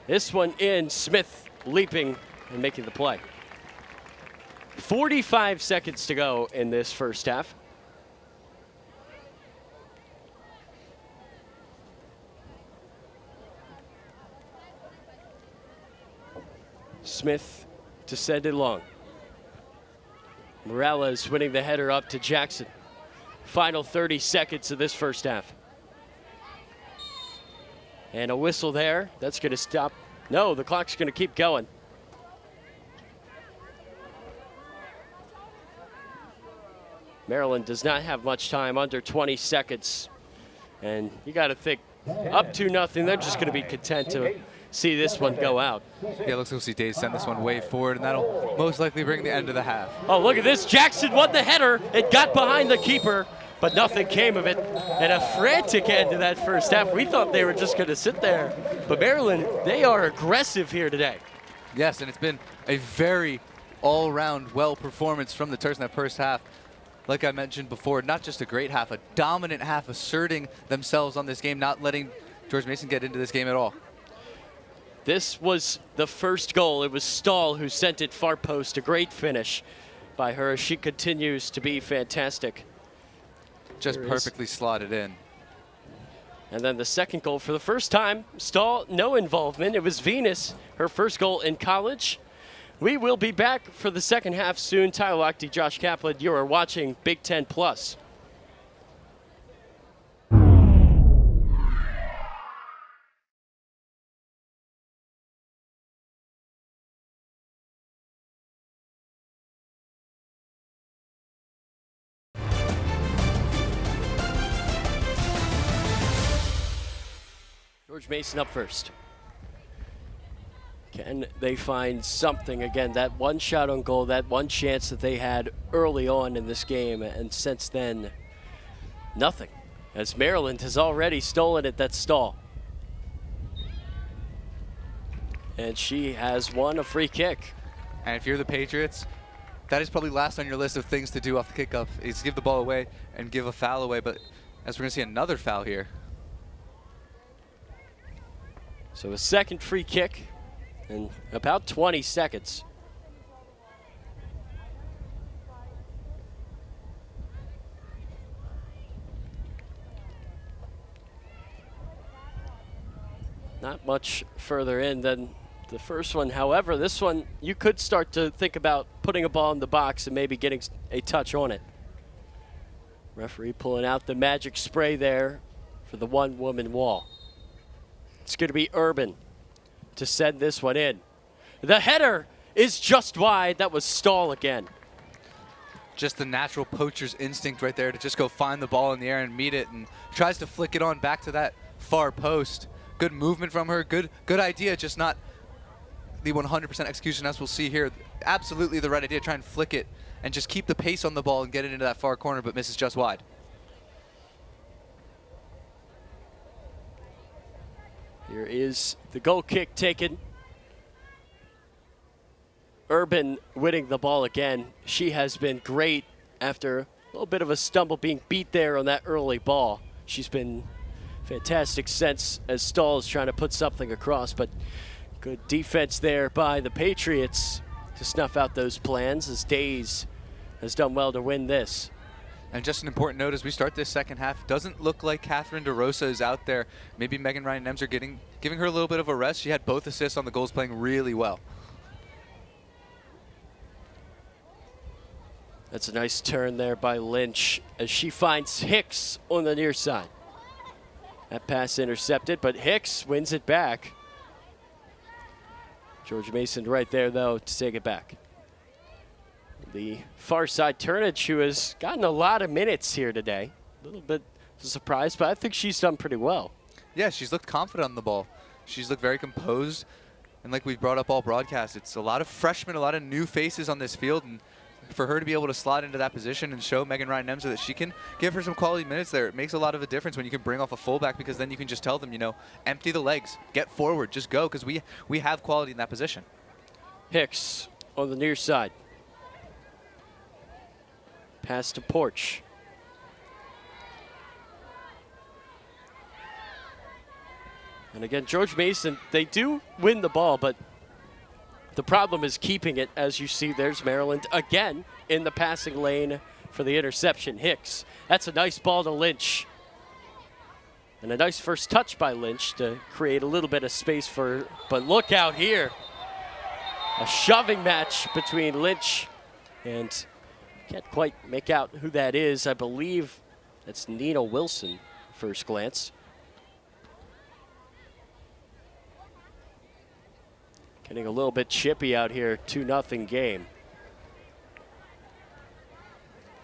This one in, Smith leaping and making the play. 45 seconds to go in this first half. Smith to send it long. Morales winning the header up to Jackson. Final 30 seconds of this first half. And a whistle there. That's going to stop. No, the clock's going to keep going. Maryland does not have much time, under 20 seconds. And you got to think, up 2-0, they're just going to be content to see this one go out. Yeah, looks like we'll see Dave send this one way forward, and that'll most likely bring the end of the half. Oh, look at this. Jackson won the header. It got behind the keeper, but nothing came of it. And a frantic end to that first half. We thought they were just going to sit there. But Maryland, they are aggressive here today. Yes, and it's been a very all-around well performance from the Terps in that first half. Like I mentioned before, not just a great half, a dominant half, asserting themselves on this game, not letting George Mason get into this game at all. This was the first goal. It was Stahl who sent it far post. A great finish by her. She continues to be fantastic. Just perfectly slotted in. And then the second goal, for the first time, Stahl, no involvement. It was Venus, her first goal in college. We will be back for the second half soon. Tyler Lochte, Josh Kaplan, you are watching Big Ten Plus. George Mason up first. Can they find something again? That one shot on goal, that one chance that they had early on in this game, and since then, nothing. As Maryland has already stolen it, that's Stahl. And she has won a free kick. And if you're the Patriots, that is probably last on your list of things to do off the kickoff, is give the ball away and give a foul away. But as we're going to see another foul here. So a second free kick in about 20 seconds. Not much further in than the first one. However, this one, you could start to think about putting a ball in the box and maybe getting a touch on it. Referee pulling out the magic spray there for the one-woman wall. It's going to be Urban to send this one in. The header is just wide. That was Stahl again. Just the natural poacher's instinct right there to just go find the ball in the air and meet it, and tries to flick it on back to that far post. Good movement from her. Good idea, just not the 100% execution as we'll see here. Absolutely the right idea. Try and flick it and just keep the pace on the ball and get it into that far corner, but misses just wide. Here is the goal kick taken. Urban winning the ball again. She has been great after a little bit of a stumble being beat there on that early ball. She's been fantastic since as Stahl is trying to put something across, but good defense there by the Patriots to snuff out those plans as Days has done well to win this. And just an important note as we start this second half, it doesn't look like Catherine DeRosa is out there. Maybe Megan Ryan-Nems are giving her a little bit of a rest. She had both assists on the goals, playing really well. That's a nice turn there by Lynch as she finds Hicks on the near side. That pass intercepted, but Hicks wins it back. George Mason right there, though, to take it back. The far side, Turnage, who has gotten a lot of minutes here today. A little bit surprised, but I think she's done pretty well. Yeah, she's looked confident on the ball. She's looked very composed. And like we've brought up all broadcasts, it's a lot of freshmen, a lot of new faces on this field. And for her to be able to slot into that position and show Megan Ryan-Nems that she can give her some quality minutes there, it makes a lot of a difference when you can bring off a fullback, because then you can just tell them, you know, empty the legs, get forward, just go, because we have quality in that position. Hicks on the near side. Pass to Porch. And again, George Mason, they do win the ball, but the problem is keeping it. As you see, there's Maryland again in the passing lane for the interception. Hicks, that's a nice ball to Lynch. And a nice first touch by Lynch to create a little bit of space for, but look out here. A shoving match between Lynch and can't quite make out who that is. I believe that's Nina Wilson, first glance. Getting a little bit chippy out here, 2-0 game.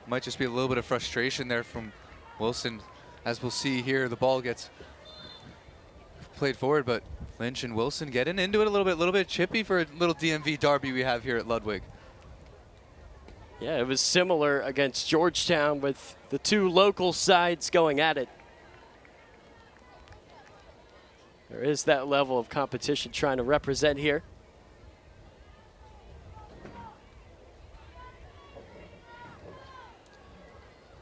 Might just be a little bit of frustration there from Wilson. As we'll see here, the ball gets played forward, but Lynch and Wilson getting into it a little bit chippy for a little DMV derby we have here at Ludwig. Yeah, it was similar against Georgetown with the two local sides going at it. There is that level of competition trying to represent here.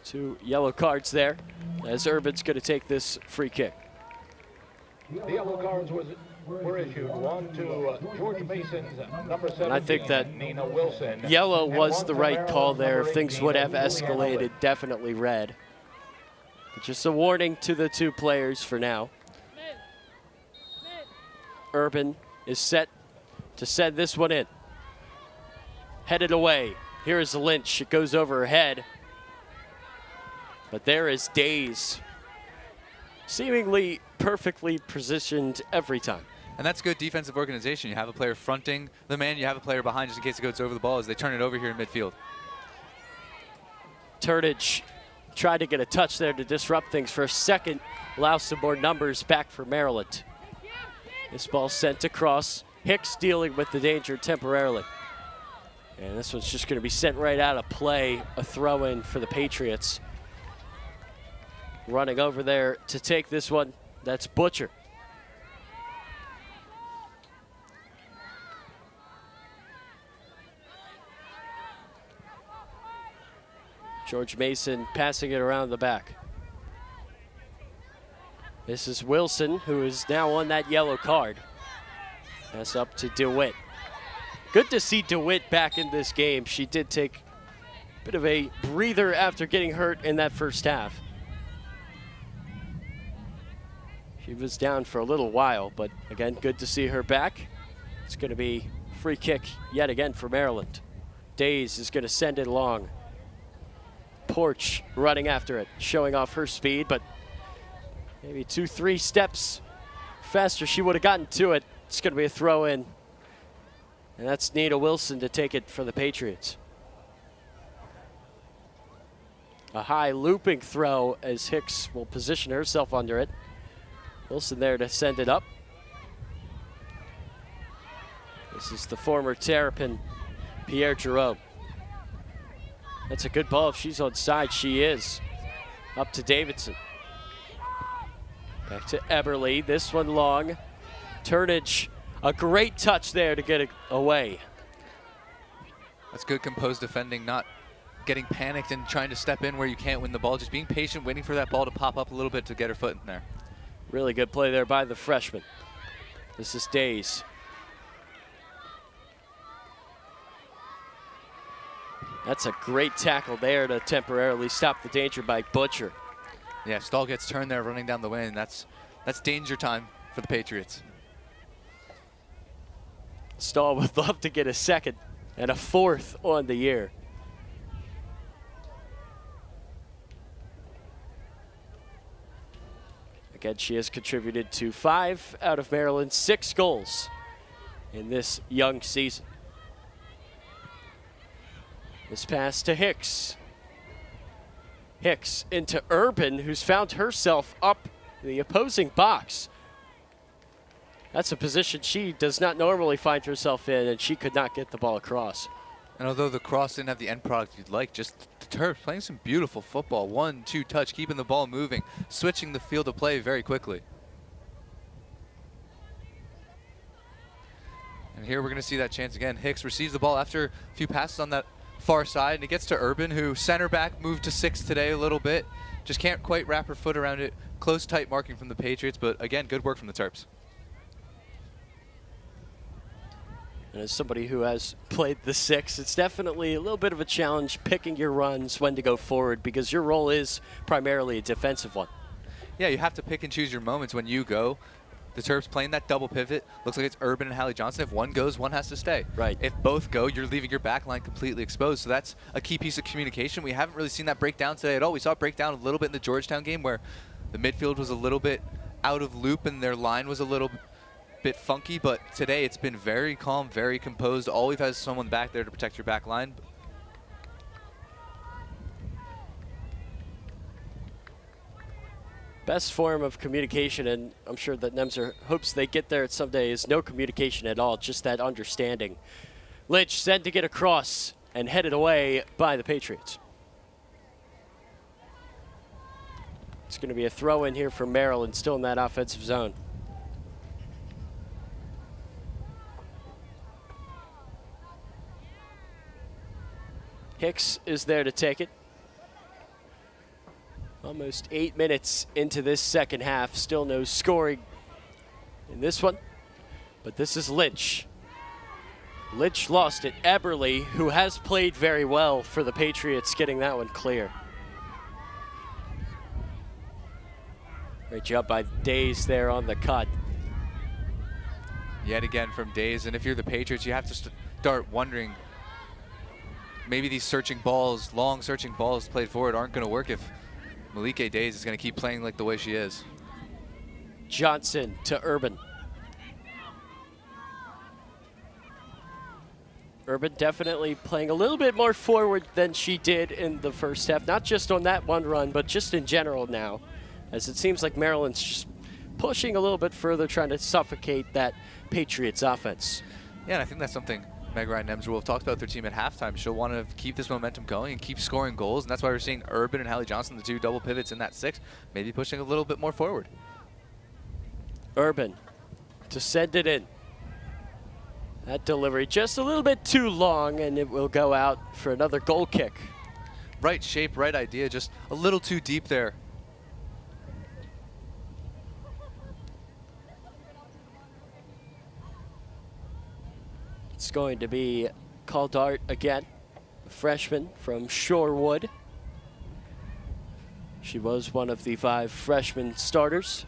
Two yellow cards there as Urban's going to take this free kick. The yellow cards were issued. One to George Mason's number 17, and I think that Nina Wilson. Yellow was the right call there. If things would have escalated, definitely red. But just a warning to the two players for now. Urban is set to send this one in. Headed away. Here is Lynch. It goes over her head. But there is Days. Seemingly perfectly positioned every time. And that's good defensive organization. You have a player fronting the man, you have a player behind just in case it goes over the ball as they turn it over here in midfield. Turnage tried to get a touch there to disrupt things for a second, allow some more numbers back for Maryland. This ball sent across. Hicks dealing with the danger temporarily. And this one's just going to be sent right out of play, a throw-in for the Patriots. Running over there to take this one, that's Butcher. George Mason passing it around the back. This is Wilson, who is now on that yellow card. Pass up to DeWitt. Good to see DeWitt back in this game. She did take a bit of a breather after getting hurt in that first half. She was down for a little while, but again, good to see her back. It's going to be free kick yet again for Maryland. Days is going to send it along. Porch running after it, showing off her speed, but maybe 2-3 steps faster she would have gotten to it. It's going to be a throw in. And that's Nina Wilson to take it for the Patriots. A high looping throw as Hicks will position herself under it. Wilson there to send it up. This is the former Terrapin, Pierre Jerome. That's a good ball. If she's on side, she is. Up to Davidson. Back to Eberly. This one long. Turnage, a great touch there to get it away. That's good composed defending, not getting panicked and trying to step in where you can't win the ball. Just being patient, waiting for that ball to pop up a little bit to get her foot in there. Really good play there by the freshman. This is Days. That's a great tackle there to temporarily stop the danger by Butcher. Yeah, Stahl gets turned there running down the wing. That's danger time for the Patriots. Stahl would love to get a second and a fourth on the year. Again, she has contributed to 5 out of Maryland's 6 goals in this young season. This pass to Hicks. Hicks into Urban, who's found herself up in the opposing box. That's a position she does not normally find herself in, and she could not get the ball across. And although the cross didn't have the end product you'd like, just the Terps playing some beautiful football. 1-2 touch, keeping the ball moving, switching the field of play very quickly. And here we're going to see that chance again. Hicks receives the ball after a few passes on that far side, and it gets to Urban, who center back moved to 6 today a little bit. Just can't quite wrap her foot around it. Close, tight marking from the Patriots, but again, good work from the Terps. And as somebody who has played the 6, it's definitely a little bit of a challenge picking your runs, when to go forward, because your role is primarily a defensive one. Yeah, you have to pick and choose your moments when you go. The Terps playing that double pivot. Looks like it's Urban and Hallie Johnson. If one goes, one has to stay. Right. If both go, you're leaving your back line completely exposed. So that's a key piece of communication. We haven't really seen that break down today at all. We saw it break down a little bit in the Georgetown game where the midfield was a little bit out of loop and their line was a little bit funky. But today it's been very calm, very composed. All we've had is someone back there to protect your back line. Best form of communication, and I'm sure that Nemser hopes they get there someday, is no communication at all, just that understanding. Lynch sent to get across and headed away by the Patriots. It's going to be a throw in here for Maryland, still in that offensive zone. Hicks is there to take it. Almost 8 minutes into this second half. Still no scoring in this one. But this is Lynch. Lynch lost it. Eberly, who has played very well for the Patriots, getting that one clear. Great job by Days there on the cut. Yet again from Days. And if you're the Patriots, you have to start wondering, maybe these searching balls, long searching balls played forward aren't going to work if Malike Days is going to keep playing like the way she is. Johnson to Urban. Urban definitely playing a little bit more forward than she did in the first half. Not just on that one run, but just in general now. As it seems like Maryland's just pushing a little bit further, trying to suffocate that Patriots offense. Yeah, and I think that's something Meg Ryan Nemser will have talked about their team at halftime. She'll want to keep this momentum going and keep scoring goals, and that's why we're seeing Urban and Hallie Johnson, the 2 double pivots in that 6, maybe pushing a little bit more forward. Urban to send it in. That delivery just a little bit too long, and it will go out for another goal kick. Right shape, right idea, just a little too deep there. It's going to be Caldart again, a freshman from Shorewood. She was one of the 5 freshman starters.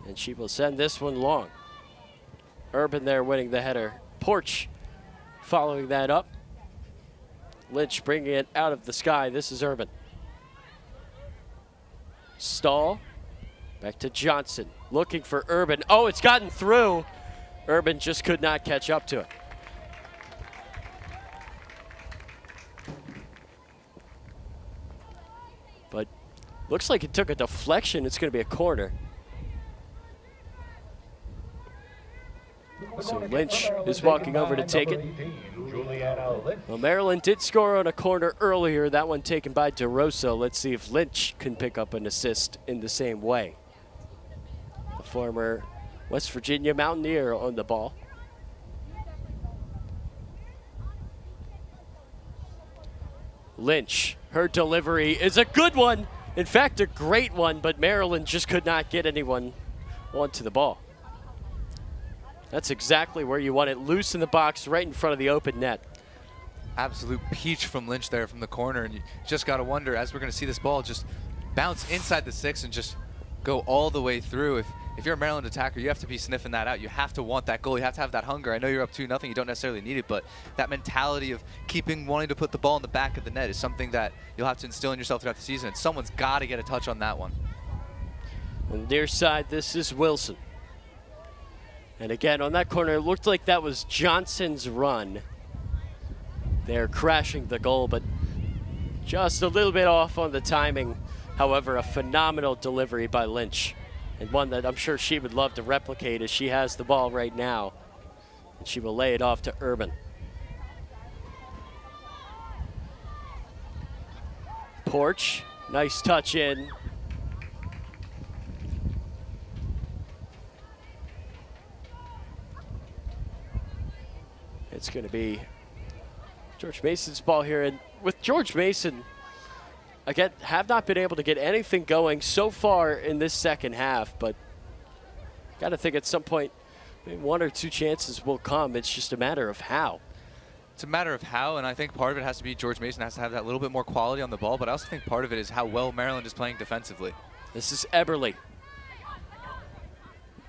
And she will send this one long. Urban there winning the header. Porch following that up. Lynch bringing it out of the sky. This is Urban. Stahl, back to Johnson, looking for Urban. Oh, it's gotten through. Urban just could not catch up to it. But looks like it took a deflection. It's going to be a corner. So Lynch is walking over to take it. Well, Maryland did score on a corner earlier. That one taken by DeRosa. Let's see if Lynch can pick up an assist in the same way. The former West Virginia Mountaineer on the ball. Lynch, her delivery is a good one. In fact, a great one, but Maryland just could not get anyone onto the ball. That's exactly where you want it, loose in the box, right in front of the open net. Absolute peach from Lynch there from the corner, and you just got to wonder, as we're going to see this ball just bounce inside the 6 and just go all the way through. If you're a Maryland attacker, you have to be sniffing that out. You have to want that goal. You have to have that hunger. I know you're up 2-0. You don't necessarily need it, but that mentality of wanting to put the ball in the back of the net is something that you'll have to instill in yourself throughout the season, and someone's got to get a touch on that one. On the near side, this is Wilson. And again, on that corner, it looked like that was Johnson's run. They're crashing the goal, but just a little bit off on the timing. However, a phenomenal delivery by Lynch, and one that I'm sure she would love to replicate as she has the ball right now. And she will lay it off to Urban. Porch, nice touch in. It's going to be George Mason's ball here, and with George Mason, again, have not been able to get anything going so far in this second half, but got to think at some point maybe 1 or 2 chances will come. It's just a matter of how. It's a matter of how, and I think part of it has to be George Mason has to have that little bit more quality on the ball, but I also think part of it is how well Maryland is playing defensively. This is Eberle.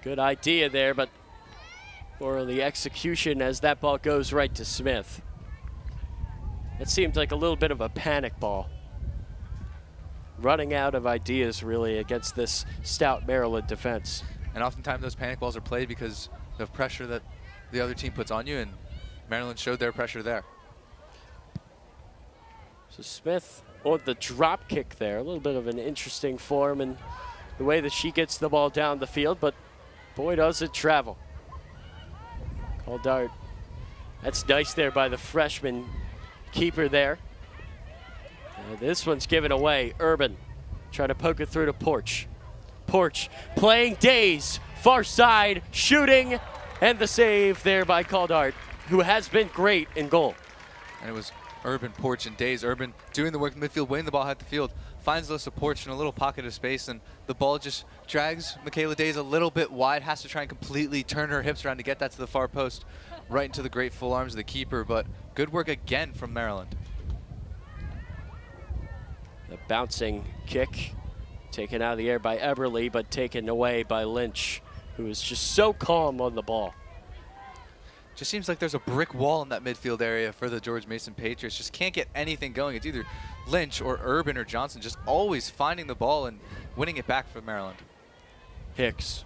Good idea there, but more on the execution as that ball goes right to Smith. It seemed like a little bit of a panic ball. Running out of ideas, really, against this stout Maryland defense. And oftentimes those panic balls are played because of pressure that the other team puts on you, and Maryland showed their pressure there. So Smith on the drop kick there, a little bit of an interesting form in the way that she gets the ball down the field, but boy, does it travel. Call dart. That's nice there by the freshman keeper there. This one's given away. Urban trying to poke it through to Porch. Porch playing Days, far side, shooting, and the save there by Caldart, who has been great in goal. And it was Urban, Porch, and Days. Urban doing the work in midfield, winning the ball at the field, finds Alyssa Porch in a little pocket of space, and the ball just drags Michaela Days a little bit wide, has to try and completely turn her hips around to get that to the far post, right into the great full arms of the keeper, but good work again from Maryland. The bouncing kick taken out of the air by Eberle, but taken away by Lynch, who is just so calm on the ball. Just seems like there's a brick wall in that midfield area for the George Mason Patriots. Just can't get anything going. It's either Lynch or Urban or Johnson just always finding the ball and winning it back for Maryland. Hicks.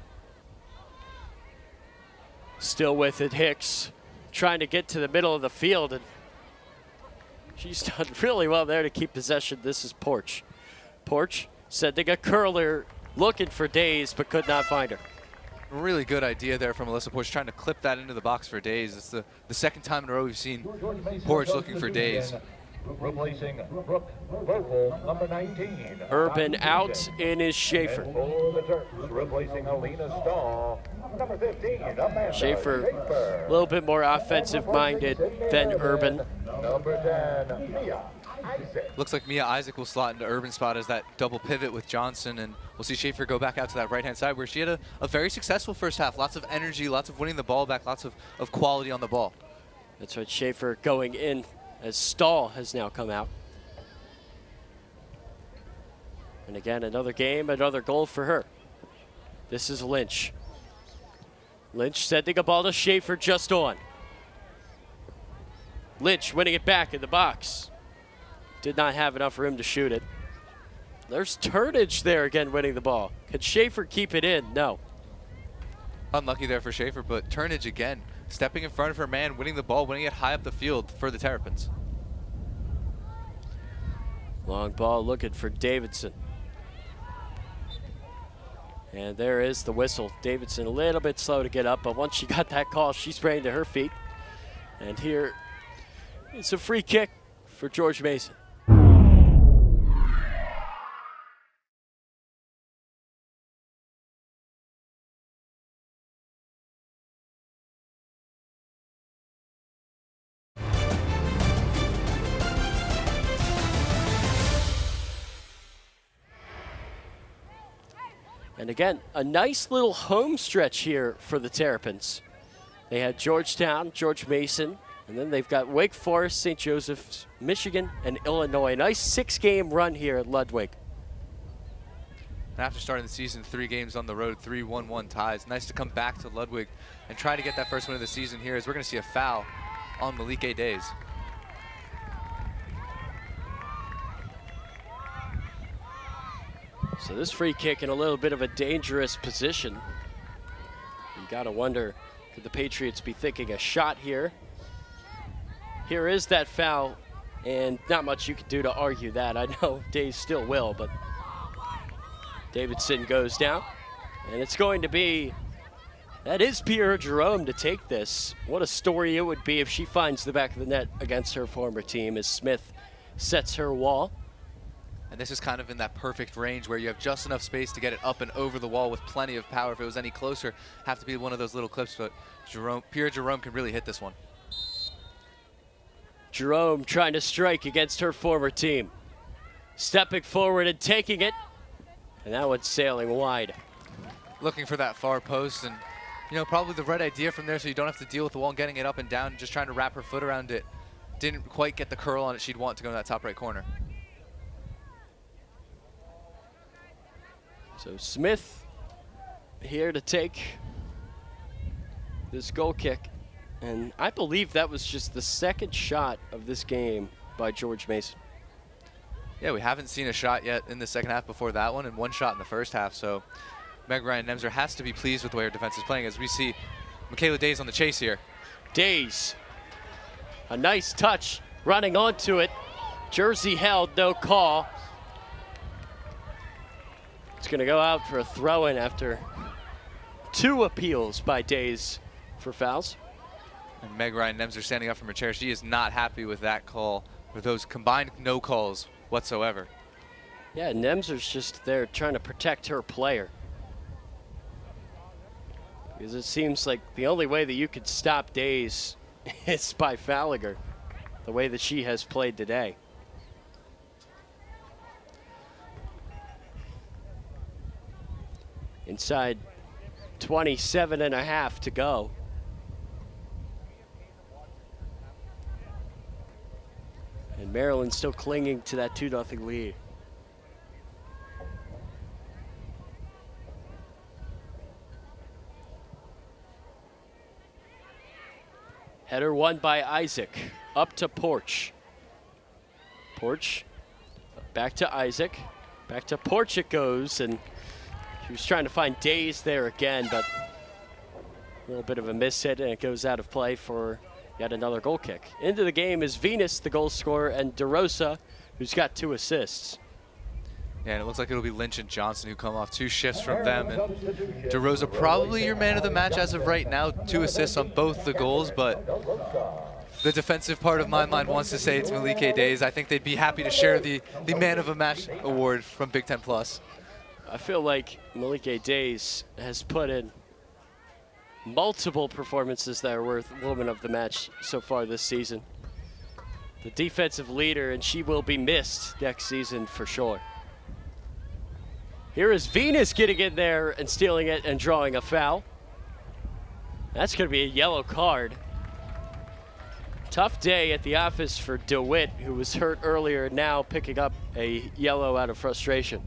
Still with it, Hicks trying to get to the middle of the field, and she's done really well there to keep possession. This is Porch. Porch sending a curler, looking for Days, but could not find her. Really good idea there from Alyssa Porch, trying to clip that into the box for Days. It's the second time in a row we've seen Porch looking for Days. Replacing Brooke Vogel, number 19. Urban out in is Schaefer. And for the Turks, replacing Alina Stahl, number 15. Amanda Schaefer, a little bit more offensive-minded than Urban. Number 10, Mia Isaac. Looks like Mia Isaac will slot into Urban's spot as that double pivot with Johnson, and we'll see Schaefer go back out to that right-hand side where she had a very successful first half. Lots of energy, lots of winning the ball back, lots of quality on the ball. That's right, Schaefer going in as Stahl has now come out. And again, another game, another goal for her. This is Lynch. Lynch sending a ball to Schaefer just on. Lynch winning it back in the box. Did not have enough room to shoot it. There's Turnage there again winning the ball. Can Schaefer keep it in? No. Unlucky there for Schaefer, but Turnage again, stepping in front of her man, winning the ball, winning it high up the field for the Terrapins. Long ball looking for Davidson. And there is the whistle. Davidson a little bit slow to get up, but once she got that call, she sprang to her feet. And here it's a free kick for George Mason. And again, a nice little home stretch here for the Terrapins. They had Georgetown, George Mason, and then they've got Wake Forest, St. Joseph's, Michigan, and Illinois. A nice 6-game run here at Ludwig. And after starting the season 3 games on the road, 3 1-1 ties. Nice to come back to Ludwig and try to get that first win of the season here, as we're going to see a foul on Malike Days. So this free kick in a little bit of a dangerous position. You got to wonder, could the Patriots be thinking a shot here? Here is that foul, and not much you can do to argue that. I know Days still will, but Davidson goes down, and it's going to be, that is Pierre Jerome to take this. What a story it would be if she finds the back of the net against her former team as Smith sets her wall. And this is kind of in that perfect range where you have just enough space to get it up and over the wall with plenty of power. If it was any closer, have to be one of those little clips, but Pierre Jerome can really hit this one. Jerome trying to strike against her former team. Stepping forward and taking it. And that one's sailing wide. Looking for that far post, and probably the right idea from there, so you don't have to deal with the wall and getting it up and down, just trying to wrap her foot around it. Didn't quite get the curl on it she'd want to go in that top right corner. So Smith here to take this goal kick. And I believe that was just the second shot of this game by George Mason. Yeah, we haven't seen a shot yet in the second half before that one, and 1 shot in the first half. So Meg Ryan Nemser has to be pleased with the way her defense is playing, as we see Michaela Days on the chase here. Days, a nice touch, running onto it. Jersey held, no call. It's going to go out for a throw-in after 2 appeals by Days for fouls. And Meg Ryan Nemser standing up from her chair. She is not happy with that call, with those combined no calls whatsoever. Yeah, Nemser's just there trying to protect her player. Because it seems like the only way that you could stop Days is by fouling her, the way that she has played today. Inside 27 and a half to go. And Maryland still clinging to that 2-0 lead. Header won by Isaac. Up to Porch. Porch. Back to Isaac. Back to Porch it goes. And he was trying to find Days there again, but a little bit of a miss hit, and it goes out of play for yet another goal kick. Into the game is Venus, the goal scorer, and DeRosa, who's got 2 assists. Yeah, and it looks like it'll be Lynch and Johnson who come off 2 shifts from them. And DeRosa probably your man of the match as of right now. 2 assists on both the goals, but the defensive part of my mind wants to say it's Malike Days. I think they'd be happy to share the man of the match award from Big Ten Plus. I feel like Malike Days has put in multiple performances that are worth woman of the match so far this season. The defensive leader, and she will be missed next season for sure. Here is Venus getting in there and stealing it and drawing a foul. That's going to be a yellow card. Tough day at the office for DeWitt, who was hurt earlier, now picking up a yellow out of frustration.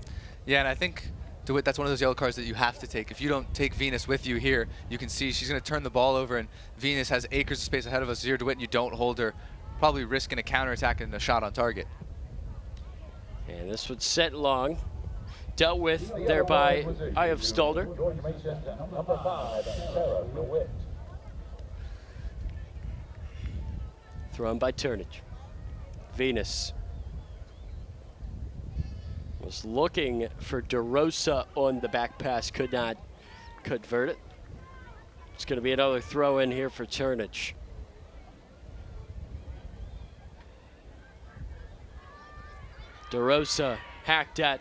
Yeah, and I think DeWitt, that's one of those yellow cards that you have to take. If you don't take Venus with you here, you can see she's going to turn the ball over, and Venus has acres of space ahead of us. Here, DeWitt, and you don't hold her, probably risking a counterattack and a shot on target. And this would set long. Dealt with there by Iof Stalder. Thrown by Turnage. Venus was looking for DeRosa on the back pass, could not convert it. It's going to be another throw in here for Turnage. DeRosa hacked at,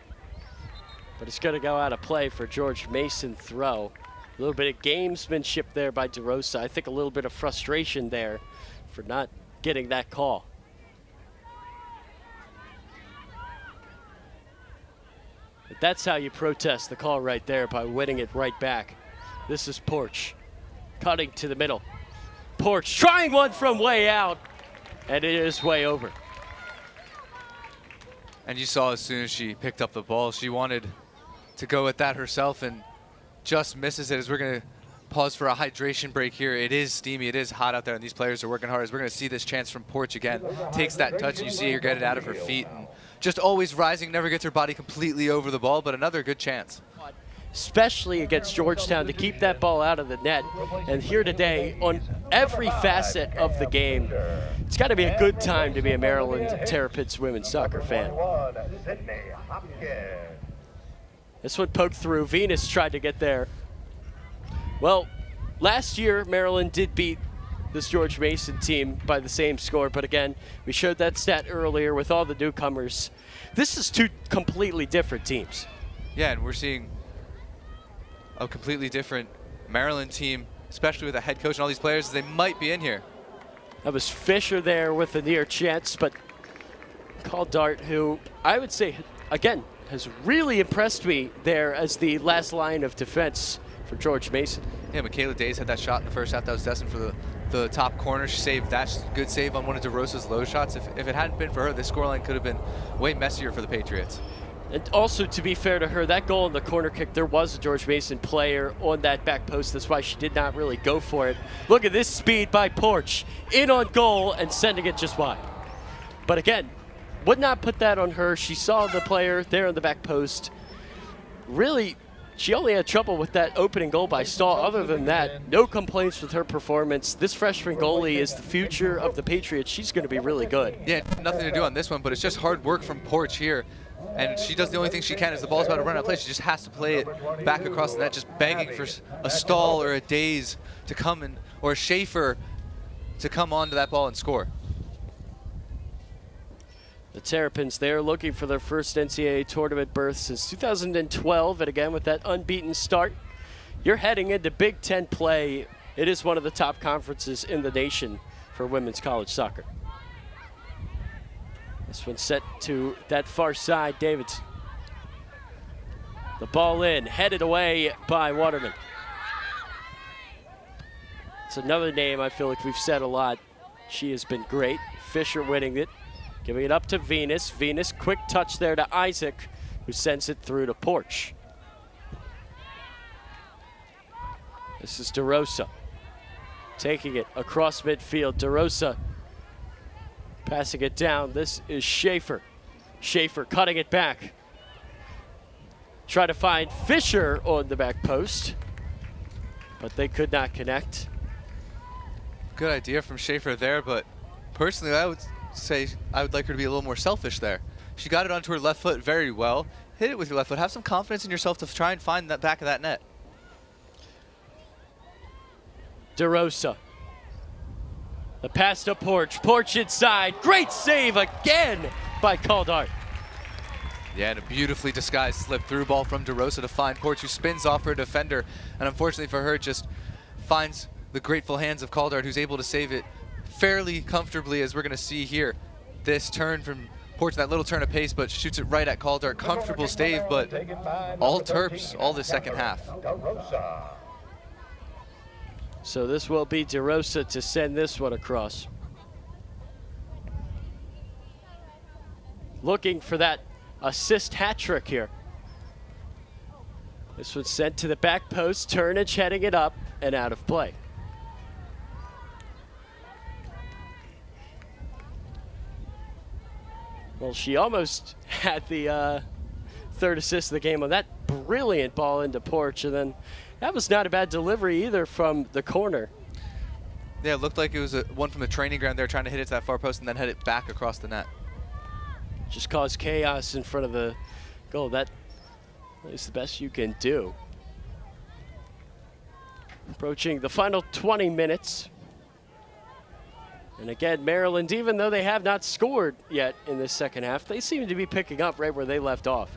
but it's going to go out of play for George Mason throw. A little bit of gamesmanship there by DeRosa. I think a little bit of frustration there for not getting that call. But that's how you protest the call right there, by winning it right back. This is Porch cutting to the middle. Porch trying one from way out, and it is way over. And you saw as soon as she picked up the ball, she wanted to go at that herself and just misses it. As we're going to pause for a hydration break here. It is steamy, it is hot out there, and these players are working hard. As we're going to see this chance from Porch again. Takes that touch, and you see her get it out of her feet. And just always rising, never gets her body completely over the ball, but another good chance. Especially against Georgetown, to keep that ball out of the net. And here today, on every facet of the game, it's got to be a good time to be a Maryland Terrapins women's soccer fan. This one poked through. Venus tried to get there. Well, last year, Maryland did beat this George Mason team by the same score. But again, we showed that stat earlier with all the newcomers. This is two completely different teams. Yeah, and we're seeing a completely different Maryland team, especially with a head coach and all these players. They might be in here. That was Fisher there with a near chance, but Call Dart, who I would say, again, has really impressed me there as the last line of defense for George Mason. Yeah, Michaela Days had that shot in the first half that was destined for the top corner. She saved that good save on one of DeRosa's low shots. If it hadn't been for her, this scoreline could have been way messier for the Patriots. And also, to be fair to her, that goal in the corner kick, there was a George Mason player on that back post. That's why she did not really go for it. Look at this speed by Porch. In on goal and sending it just wide. But again, would not put that on her. She saw the player there on the back post. Really, she only had trouble with that opening goal by Stahl. Other than that, no complaints with her performance. This freshman goalie is the future of the Patriots. She's going to be really good. Yeah, nothing to do on this one, but it's just hard work from Porch here. And she does the only thing she can. As the ball's about to run out of play, she just has to play it back across the net, just begging for a Stahl or a Days to come in, or a Schaefer to come onto that ball and score. The Terrapins, they're looking for their first NCAA tournament berth since 2012, and again with that unbeaten start, you're heading into Big Ten play. It is one of the top conferences in the nation for women's college soccer. This one set to that far side, Davidson. The ball in, headed away by Waterman. It's another name I feel like we've said a lot. She has been great. Fisher winning it. Giving it up to Venus. Venus, quick touch there to Isaac, who sends it through to Porch. This is DeRosa. Taking it across midfield. DeRosa passing it down. This is Schaefer. Schaefer cutting it back. Try to find Fisher on the back post, but they could not connect. Good idea from Schaefer there, but personally I would say I would like her to be a little more selfish there. She got it onto her left foot very well. Hit it with your left foot. Have some confidence in yourself to try and find that back of that net. DeRosa. The pass to Porch. Porch inside. Great save again by Caldart. Yeah, and a beautifully disguised slip through ball from DeRosa to find Porch, who spins off her defender. And unfortunately for her, just finds the grateful hands of Caldart, who's able to save it fairly comfortably, as we're going to see here. This turn from Porch, that little turn of pace, but shoots it right at Caldart. Comfortable stave, but all Terps all the second half. So this will be DeRosa to send this one across. Looking for that assist hat trick here. This one's sent to the back post. Turnage heading it up and out of play. Well, she almost had the third assist of the game on that brilliant ball into Porch, and then that was not a bad delivery either from the corner. Yeah, it looked like it was one from the training ground there, trying to hit it to that far post and then head it back across the net. Just caused chaos in front of the goal. That is the best you can do. Approaching the final 20 minutes. And again, Maryland, even though they have not scored yet in this second half, they seem to be picking up right where they left off.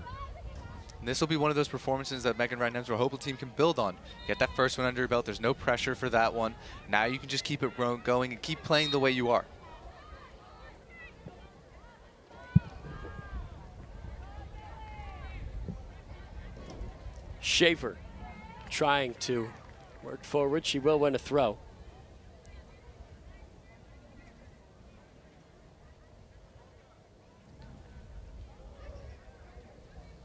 And this will be one of those performances that Megan Ryan-Nemsor hope the team can build on. Get that first one under your belt. There's no pressure for that one. Now you can just keep it going and keep playing the way you are. Schaefer trying to work forward. She will win a throw.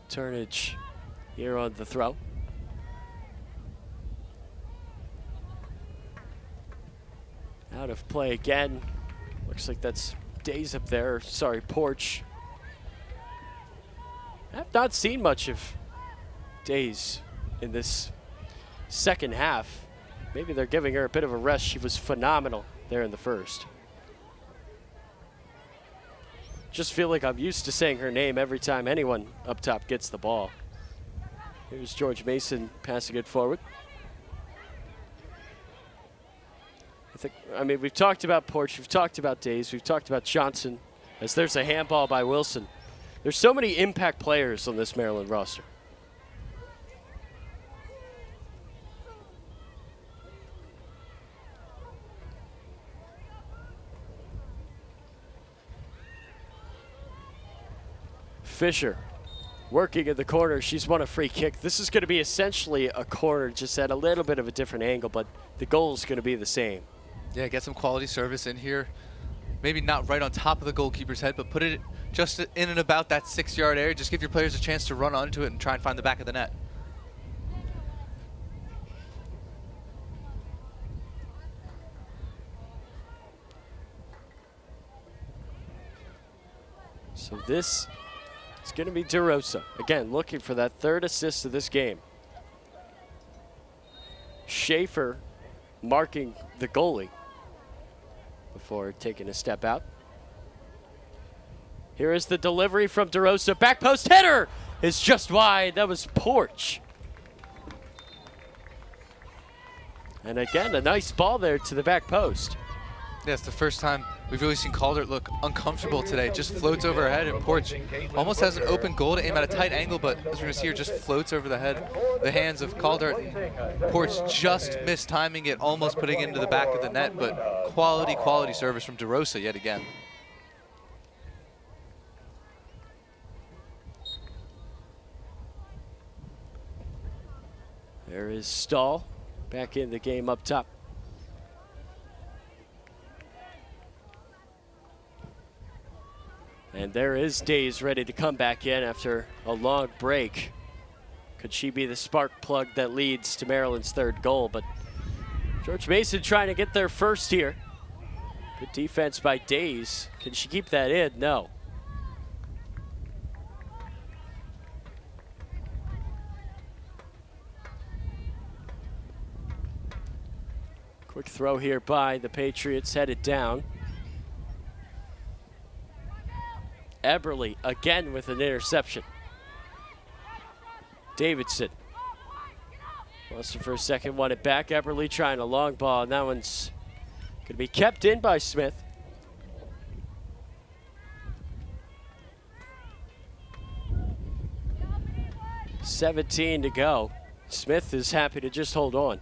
Turnage here on the throw. Out of play again. Looks like that's Days up there. Sorry, Porch. I've not seen much of Days in this second half. Maybe they're giving her a bit of a rest. She was phenomenal there in the first. Just feel like I'm used to saying her name every time anyone up top gets the ball. Here's George Mason passing it forward. I mean, we've talked about Porch, we've talked about Days, we've talked about Johnson, as there's a handball by Wilson. There's so many impact players on this Maryland roster. Fisher working in the corner. She's won a free kick. This is going to be essentially a corner, just at a little bit of a different angle, but the goal is going to be the same. Yeah, get some quality service in here. Maybe not right on top of the goalkeeper's head, but put it just in and about that 6-yard area. Just give your players a chance to run onto it and try and find the back of the net. So this is going to be DeRosa. Again, looking for that third assist of this game. Schaefer marking the goalie before taking a step out. Here is the delivery from DeRosa. Back post header is just wide. That was Porch. And again, a nice ball there to the back post. Yeah, it's the first time we've really seen Calder look uncomfortable today. Just floats over her head, and Porch almost has an open goal to aim at a tight angle, but as we're going to see here, just floats over the head, the hands of Calder. Porch just mistiming it, almost putting it into the back of the net, but quality service from DeRosa yet again. There is Stahl back in the game up top. And there is Days ready to come back in after a long break. Could she be the spark plug that leads to Maryland's third goal? But George Mason trying to get there first here. Good defense by Days. Can she keep that in? No. Quick throw here by the Patriots, headed down. Eberle again with an interception. Davidson lost it for a second, won it back. Eberle trying a long ball, and that one's going to be kept in by Smith. $17 to go. Smith is happy to just hold on.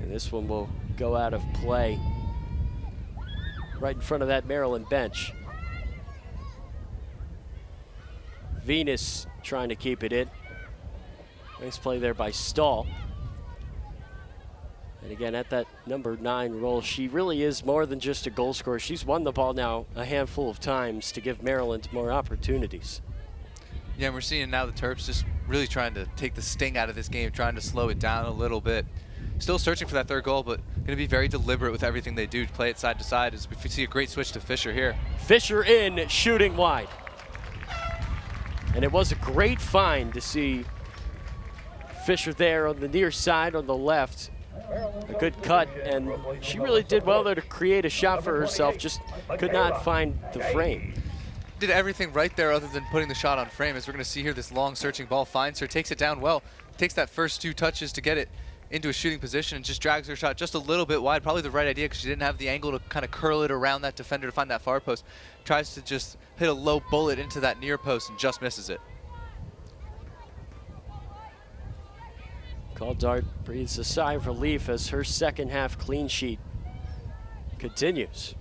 This one will go out of play right in front of that Maryland bench. Venus trying to keep it in. Nice play there by Stahl. And again, at that number 9 role, she really is more than just a goal scorer. She's won the ball now a handful of times to give Maryland more opportunities. Yeah, and we're seeing now the Terps just really trying to take the sting out of this game, trying to slow it down a little bit. Still searching for that third goal, but going to be very deliberate with everything they do to play it side to side. As we see a great switch to Fisher here. Fisher in, shooting wide. And it was a great find to see Fisher there on the near side on the left. A good cut, and she really did well there to create a shot for herself, just could not find the frame. Did everything right there other than putting the shot on frame. As we're going to see here, this long searching ball finds her, takes it down well, takes that first 2 touches to get it into a shooting position and just drags her shot just a little bit wide. Probably the right idea because she didn't have the angle to kind of curl it around that defender to find that far post. Tries to just hit a low bullet into that near post and just misses it. Call Dart breathes a sigh of relief as her second half clean sheet continues.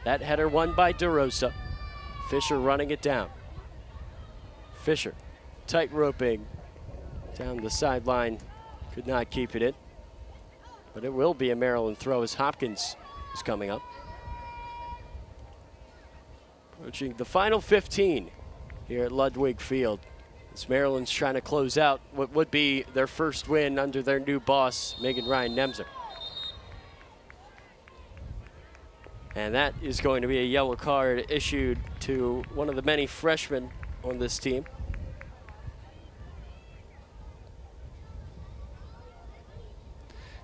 That header won by DeRosa. Fisher running it down. Fisher tight roping down the sideline. Could not keep it in. But it will be a Maryland throw as Hopkins is coming up. Approaching the final 15 here at Ludwig Field. As Maryland's trying to close out what would be their first win under their new boss, Megan Ryan Nemser. And that is going to be a yellow card issued to one of the many freshmen on this team.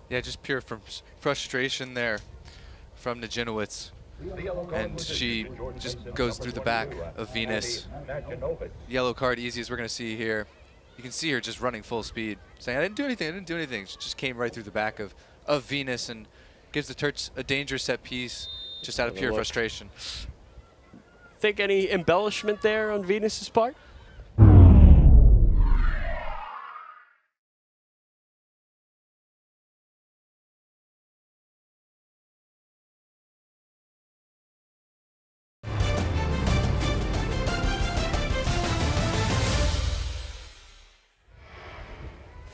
Yeah, just pure frustration there from Najinowicz. And she just goes through the back of Venus. Yellow card, easy as we're going to see here. You can see her just running full speed, saying, I didn't do anything, I didn't do anything. She just came right through the back of Venus and gives the Terps a dangerous set piece just out of pure frustration. Think any embellishment there on Venus's part?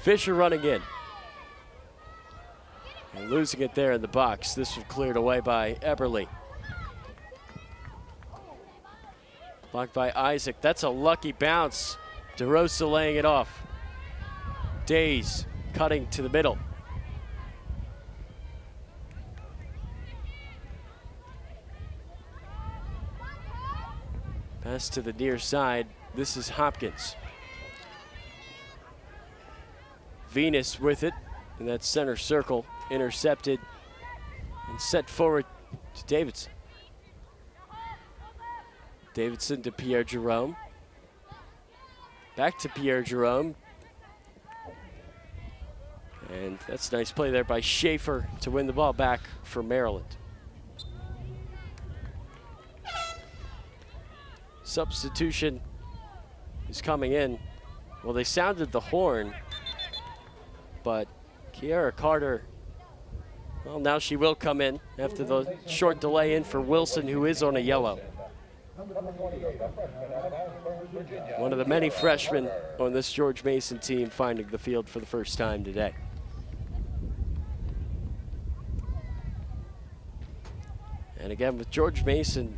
Fisher running in. And losing it there in the box. This was cleared away by Eberle. Blocked by Isaac. That's a lucky bounce. DeRosa laying it off. Days cutting to the middle. Pass to the near side. This is Hopkins. Venus with it in that center circle, intercepted and set forward to Davidson. Davidson to Pierre Jerome. Back to Pierre Jerome. And that's a nice play there by Schaefer to win the ball back for Maryland. Substitution is coming in. Well, they sounded the horn, but Kiara Carter, well, now she will come in after the short delay in for Wilson, who is on a yellow. One of the many freshmen on this George Mason team finding the field for the first time today. And again, with George Mason,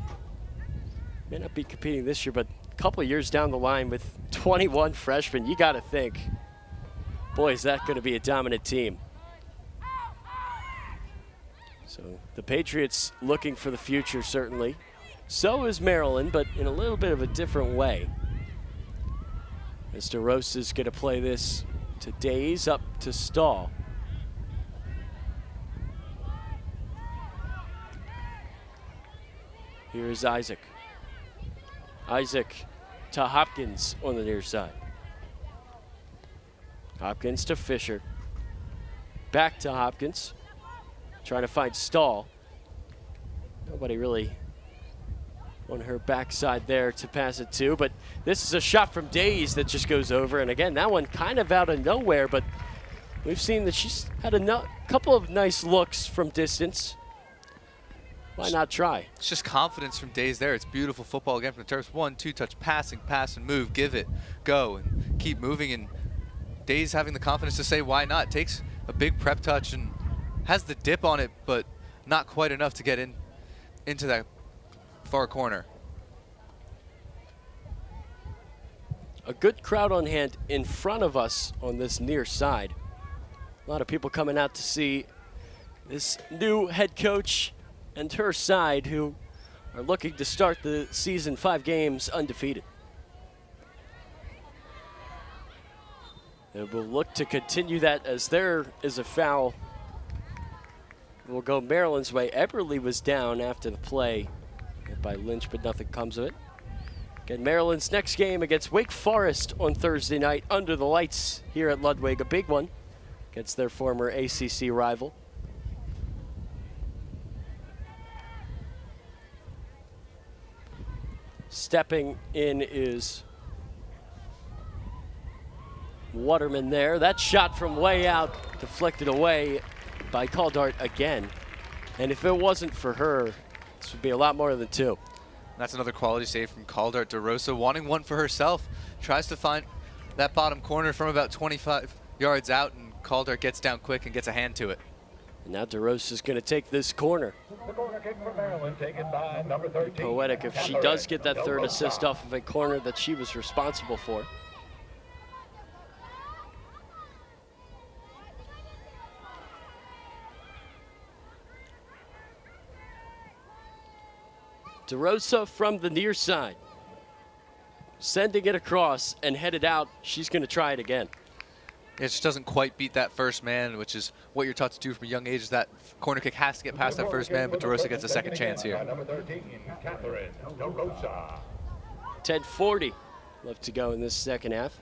may not be competing this year, but a couple of years down the line with 21 freshmen, you got to think, boy, is that going to be a dominant team. So the Patriots looking for the future, certainly. So is Maryland, but in a little bit of a different way. As DeRosa is going to play this to Days, up to Stahl. Here's Isaac. Isaac to Hopkins on the near side. Hopkins to Fisher. Back to Hopkins. Trying to find Stahl. Nobody really on her backside there to pass it to, but this is a shot from Days that just goes over, and again, that one kind of out of nowhere, but we've seen that she's had a couple of nice looks from distance. Why not try? It's just confidence from Days there. It's beautiful football again from the Terps. 1-2 touch passing, pass and move, give it, go, and keep moving, and Days having the confidence to say why not. Takes a big prep touch and has the dip on it, but not quite enough to get into that far corner. A good crowd on hand in front of us on this near side. A lot of people coming out to see this new head coach and her side, who are looking to start the season 5 games undefeated. And we'll look to continue that as there is a foul. We'll go Maryland's way. Eberle was down after the play by Lynch, but nothing comes of it. Again, Maryland's next game against Wake Forest on Thursday night under the lights here at Ludwig, a big one against their former ACC rival. Stepping in is Waterman there. That shot from way out, deflected away by Caldart again. And if it wasn't for her, this would be a lot more than 2. That's another quality save from Caldart. DeRosa wanting one for herself. Tries to find that bottom corner from about 25 yards out, and Caldart gets down quick and gets a hand to it. And now DeRosa is going to take this corner. The corner kick for Maryland taken by number 13. Poetic if she does get that 3rd assist off of a corner that she was responsible for. DeRosa from the near side. Sending it across and headed out. She's going to try it again. It just doesn't quite beat that first man, which is what you're taught to do from a young age. Is that corner kick has to get past that first man, but DeRosa gets a second chance here. Number 13, Catherine DeRosa. 10:40 left to go in this second half.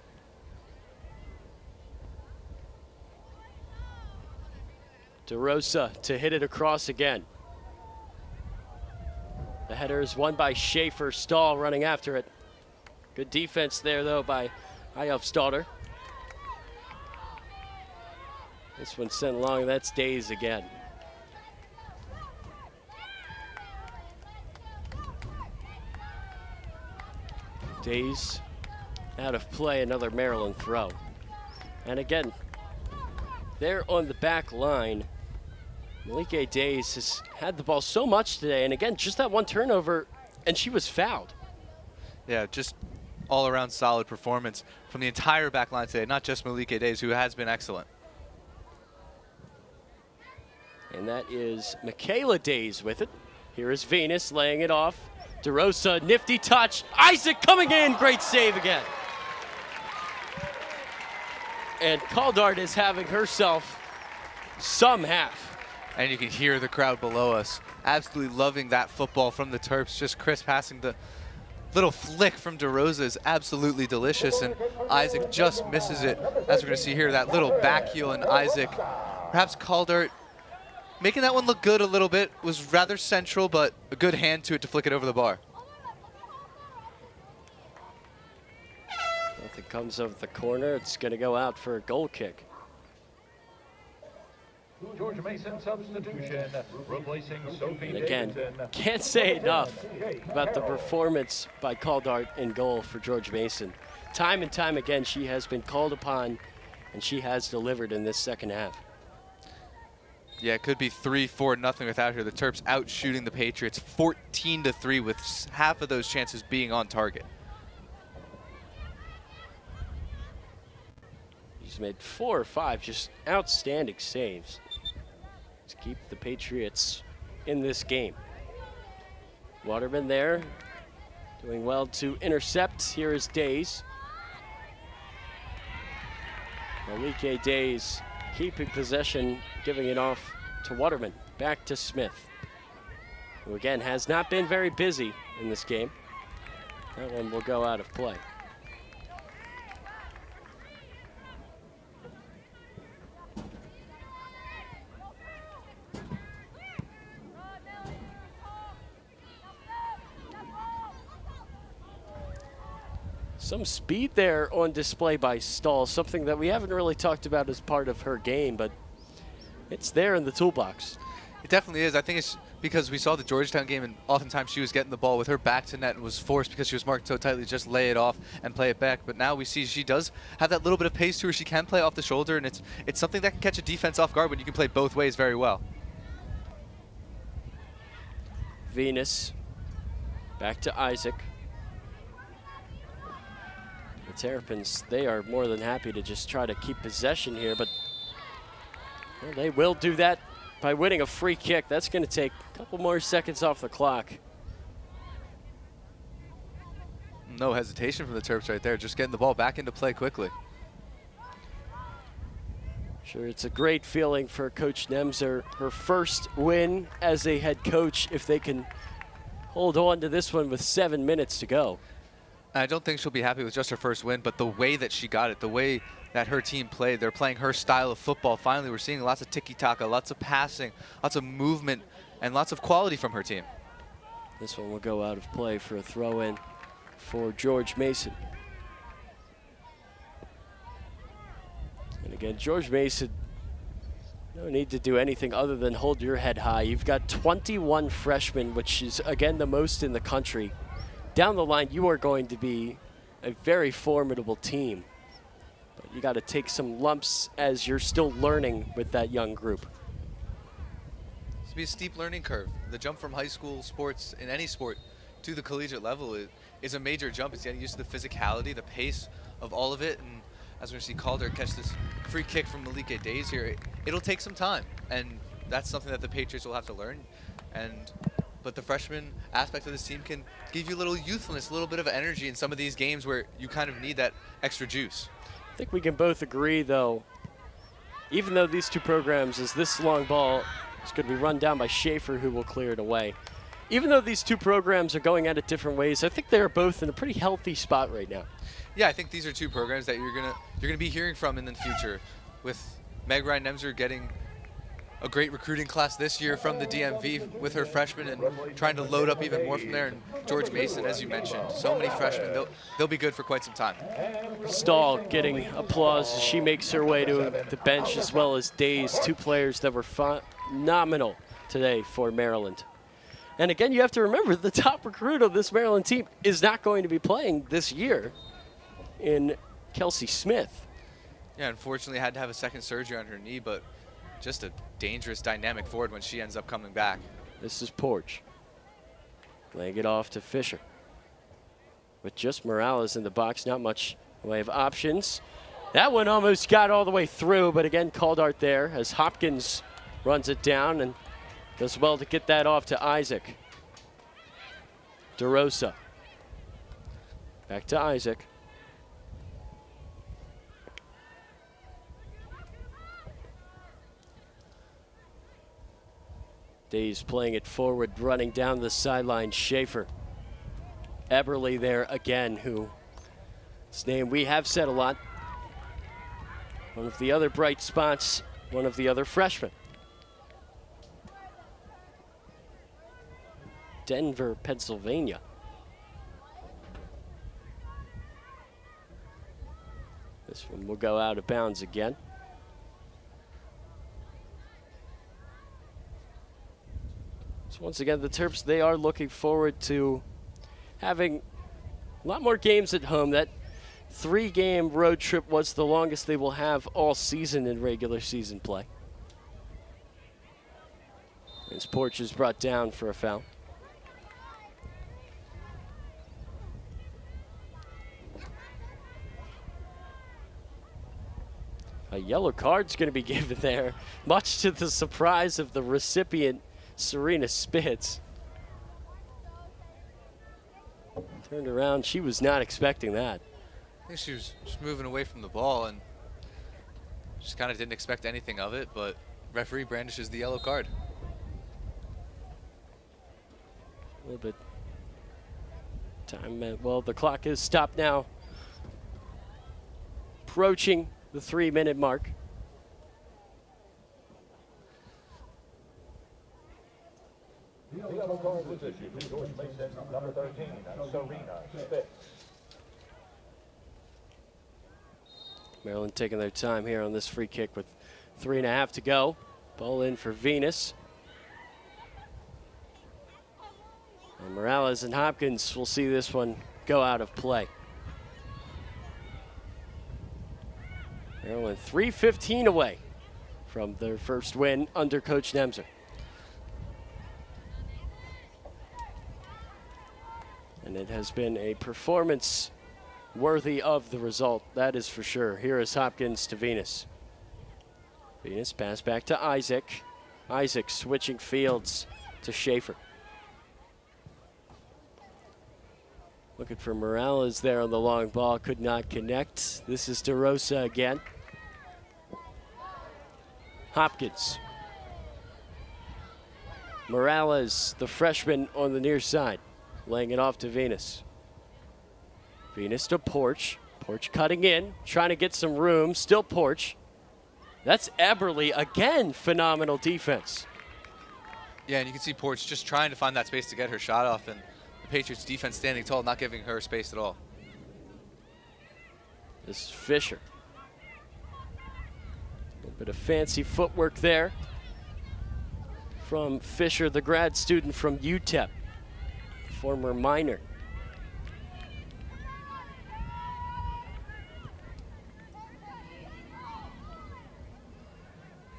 DeRosa to hit it across again. The header is won by Schaefer. Stahl running after it. Good defense there, though, by Eyolfsdottir. This one sent long. That's Days again. Days out of play. Another Maryland throw. And again, there on the back line, Malike Days has had the ball so much today, and again, just that one turnover, and she was fouled. Yeah, just all-around solid performance from the entire back line today, not just Malike Days, who has been excellent. And that is Michaela Days with it. Here is Venus laying it off. DeRosa, nifty touch. Isaac coming in, great save again. And Caldart is having herself some half. And you can hear the crowd below us absolutely loving that football from the Terps. Just Chris passing the little flick from DeRosa is absolutely delicious, and Isaac just misses it. As we're going to see here, that little back heel, and Isaac, perhaps Caldart making that one look good a little bit, was rather central, but a good hand to it to flick it over the bar. Nothing comes of the corner. It's going to go out for a goal kick. George Mason substitution, replacing Sophie And again, Davidson. can't say enough about the performance by Caldart in goal for George Mason. Time and time again, she has been called upon, and she has delivered in this second half. Yeah, it could be 3-4-0 without her. The Terps out shooting the Patriots 14-3 with half of those chances being on target. She's made 4 or 5 just outstanding saves to keep the Patriots in this game. Waterman there, doing well to intercept. Here is Days. Malike Days keeping possession, giving it off to Waterman. Back to Smith, who again has not been very busy in this game. That one will go out of play. Some speed there on display by Stahl, something that we haven't really talked about as part of her game, but it's there in the toolbox. It definitely is. I think it's because we saw the Georgetown game, and oftentimes she was getting the ball with her back to net and was forced, because she was marked so tightly, just lay it off and play it back. But now we see she does have that little bit of pace to her. She can play off the shoulder, and it's something that can catch a defense off guard when you can play both ways very well. Venus, back to Isaac. The Terrapins, they are more than happy to just try to keep possession here, but well, they will do that by winning a free kick. That's going to take a couple more seconds off the clock. No hesitation from the Terps right there, just getting the ball back into play quickly. Sure, it's a great feeling for Coach Nemser, her first win as a head coach, if they can hold on to this one with 7 minutes to go. I don't think she'll be happy with just her first win, but the way that she got it, the way that her team played, they're playing her style of football. Finally, we're seeing lots of tiki-taka, lots of passing, lots of movement, and lots of quality from her team. This one will go out of play for a throw-in for George Mason. Again, George Mason, no need to do anything other than hold your head high. You've got 21 freshmen, which is, again, the most in the country. Down the line, you are going to be a very formidable team. But you got to take some lumps as you're still learning with that young group. It's be a steep learning curve. The jump from high school sports in any sport to the collegiate level is a major jump. It's getting used to the physicality, the pace of all of it. And as we're going to see Calder catch this free kick from Malika Days here, it'll take some time. And that's something that the Patriots will have to learn. But the freshman aspect of this team can give you a little youthfulness, a little bit of energy in some of these games where you kind of need that extra juice. I think we can both agree, though, even though these two programs, as this long ball is going to be run down by Schaefer, who will clear it away. Even though these two programs are going at it different ways, I think they are both in a pretty healthy spot right now. Yeah, I think these are two programs that you're gonna be hearing from in the future, with Meg Ryan Nemser getting a great recruiting class this year from the DMV with her freshmen and trying to load up even more from there. And George Mason, as you mentioned, so many freshmen, they'll be good for quite some time. Stahl getting applause as she makes her way to the bench, as well as Days, two players that were phenomenal today for Maryland. And again, you have to remember the top recruit of this Maryland team is not going to be playing this year in Kelsey Smith. Yeah, unfortunately had to have a second surgery on her knee, but just a dangerous dynamic forward when she ends up coming back. This is Porch. Laying it off to Fisher. With just Morales in the box, not much in the way of options. That one almost got all the way through, but again, Caldart there as Hopkins runs it down and does well to get that off to Isaac. DeRosa. Back to Isaac. Days playing it forward, running down the sideline. Schaefer. Eberly there again, who his name we have said a lot. One of the other bright spots, one of the other freshmen. Denver, Pennsylvania. This one will go out of bounds again. So once again, the Terps, they are looking forward to having a lot more games at home. That 3-game road trip was the longest they will have all season in regular season play. As Porch is brought down for a foul. A yellow card's going to be given there, much to the surprise of the recipient, Serena Spitz. Turned around, she was not expecting that. I think she was just moving away from the ball and just kind of didn't expect anything of it, but referee brandishes the yellow card. A little bit time, well, the clock is stopped now. Approaching the 3-minute mark. The yellow card was issued to George Mason, number 13, Serena Spitz. Maryland taking their time here on this free kick with 3.5 to go. Ball in for Venus. And Morales and Hopkins will see this one go out of play. Maryland 3:15 away from their first win under Coach Nemser. And it has been a performance worthy of the result, that is for sure. Here is Hopkins to Venus. Venus pass back to Isaac. Isaac switching fields to Schaefer. Looking for Morales there on the long ball, could not connect. This is DeRosa again. Hopkins. Morales, the freshman on the near side, laying it off to Venus. Venus to Porch. Porch cutting in, trying to get some room. Still Porch. That's Eberly again. Phenomenal defense. Yeah, and you can see Porch just trying to find that space to get her shot off, and the Patriots defense standing tall, not giving her space at all. This is Fisher. Bit of fancy footwork there from Fisher, the grad student from UTEP, former minor.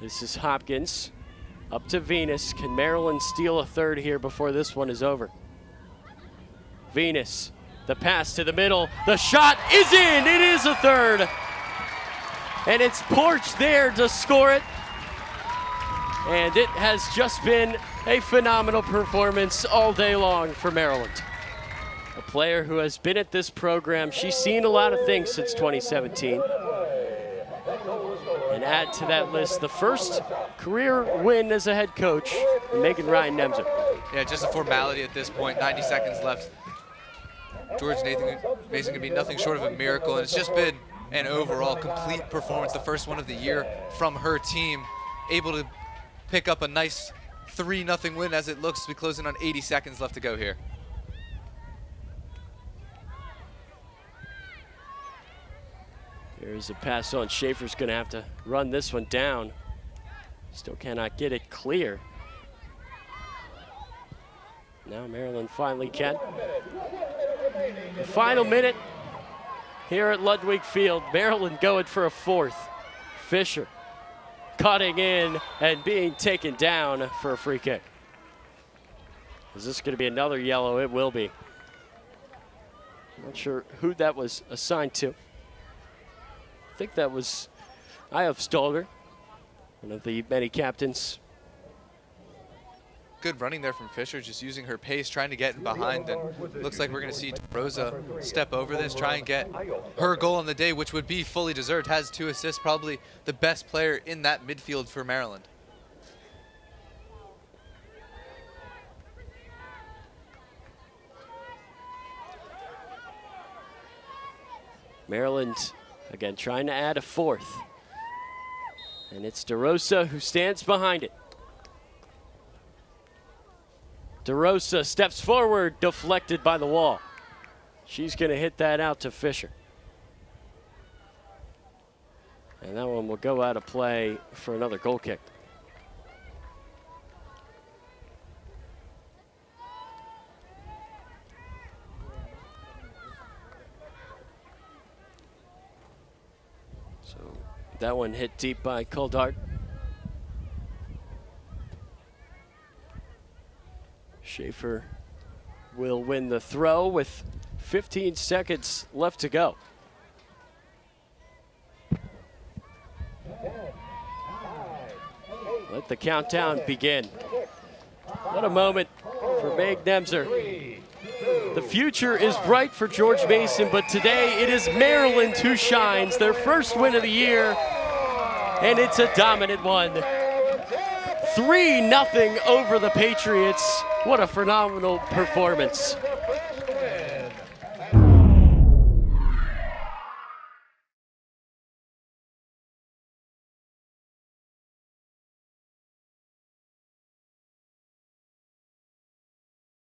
This is Hopkins, up to Venus. Can Maryland steal a third here before this one is over? Venus, the pass to the middle. The shot is in. It is a third. And it's Porch there to score it. And it has just been a phenomenal performance all day long for Maryland. A player who has been at this program. She's seen a lot of things since 2017. And add to that list the first career win as a head coach, Megan Ryan Nemser. Yeah, just a formality at this point. 90 seconds left. George Mason can be nothing short of a miracle, and it's just been an overall complete performance, the first one of the year from her team, able to pick up a nice 3-0 win as it looks to be closing on 80 seconds left to go here. Here's a pass on. Schaefer's going to have to run this one down. Still cannot get it clear. Now Maryland finally can. The final minute here at Ludwig Field. Maryland going for a fourth. Fisher cutting in and being taken down for a free kick. Is this going to be another yellow? It will be. Not sure who that was assigned to. I think that was Iof Stalger, one of the many captains. Good running there from Fisher, just using her pace, trying to get in behind, and looks like we're going to see Rosa step over this, try and get her goal on the day, which would be fully deserved. Has 2 assists, probably the best player in that midfield for Maryland. Maryland, again, trying to add a fourth. And it's DeRosa who stands behind it. DeRosa steps forward, deflected by the wall. She's going to hit that out to Fisher. And that one will go out of play for another goal kick. So that one hit deep by Coldart. Schaefer will win the throw with 15 seconds left to go. Let the countdown begin. What a moment for Meg Nemser. The future is bright for George Mason, but today it is Maryland who shines. Their first win of the year, and it's a dominant one. 3-0 over the Patriots. What a phenomenal performance.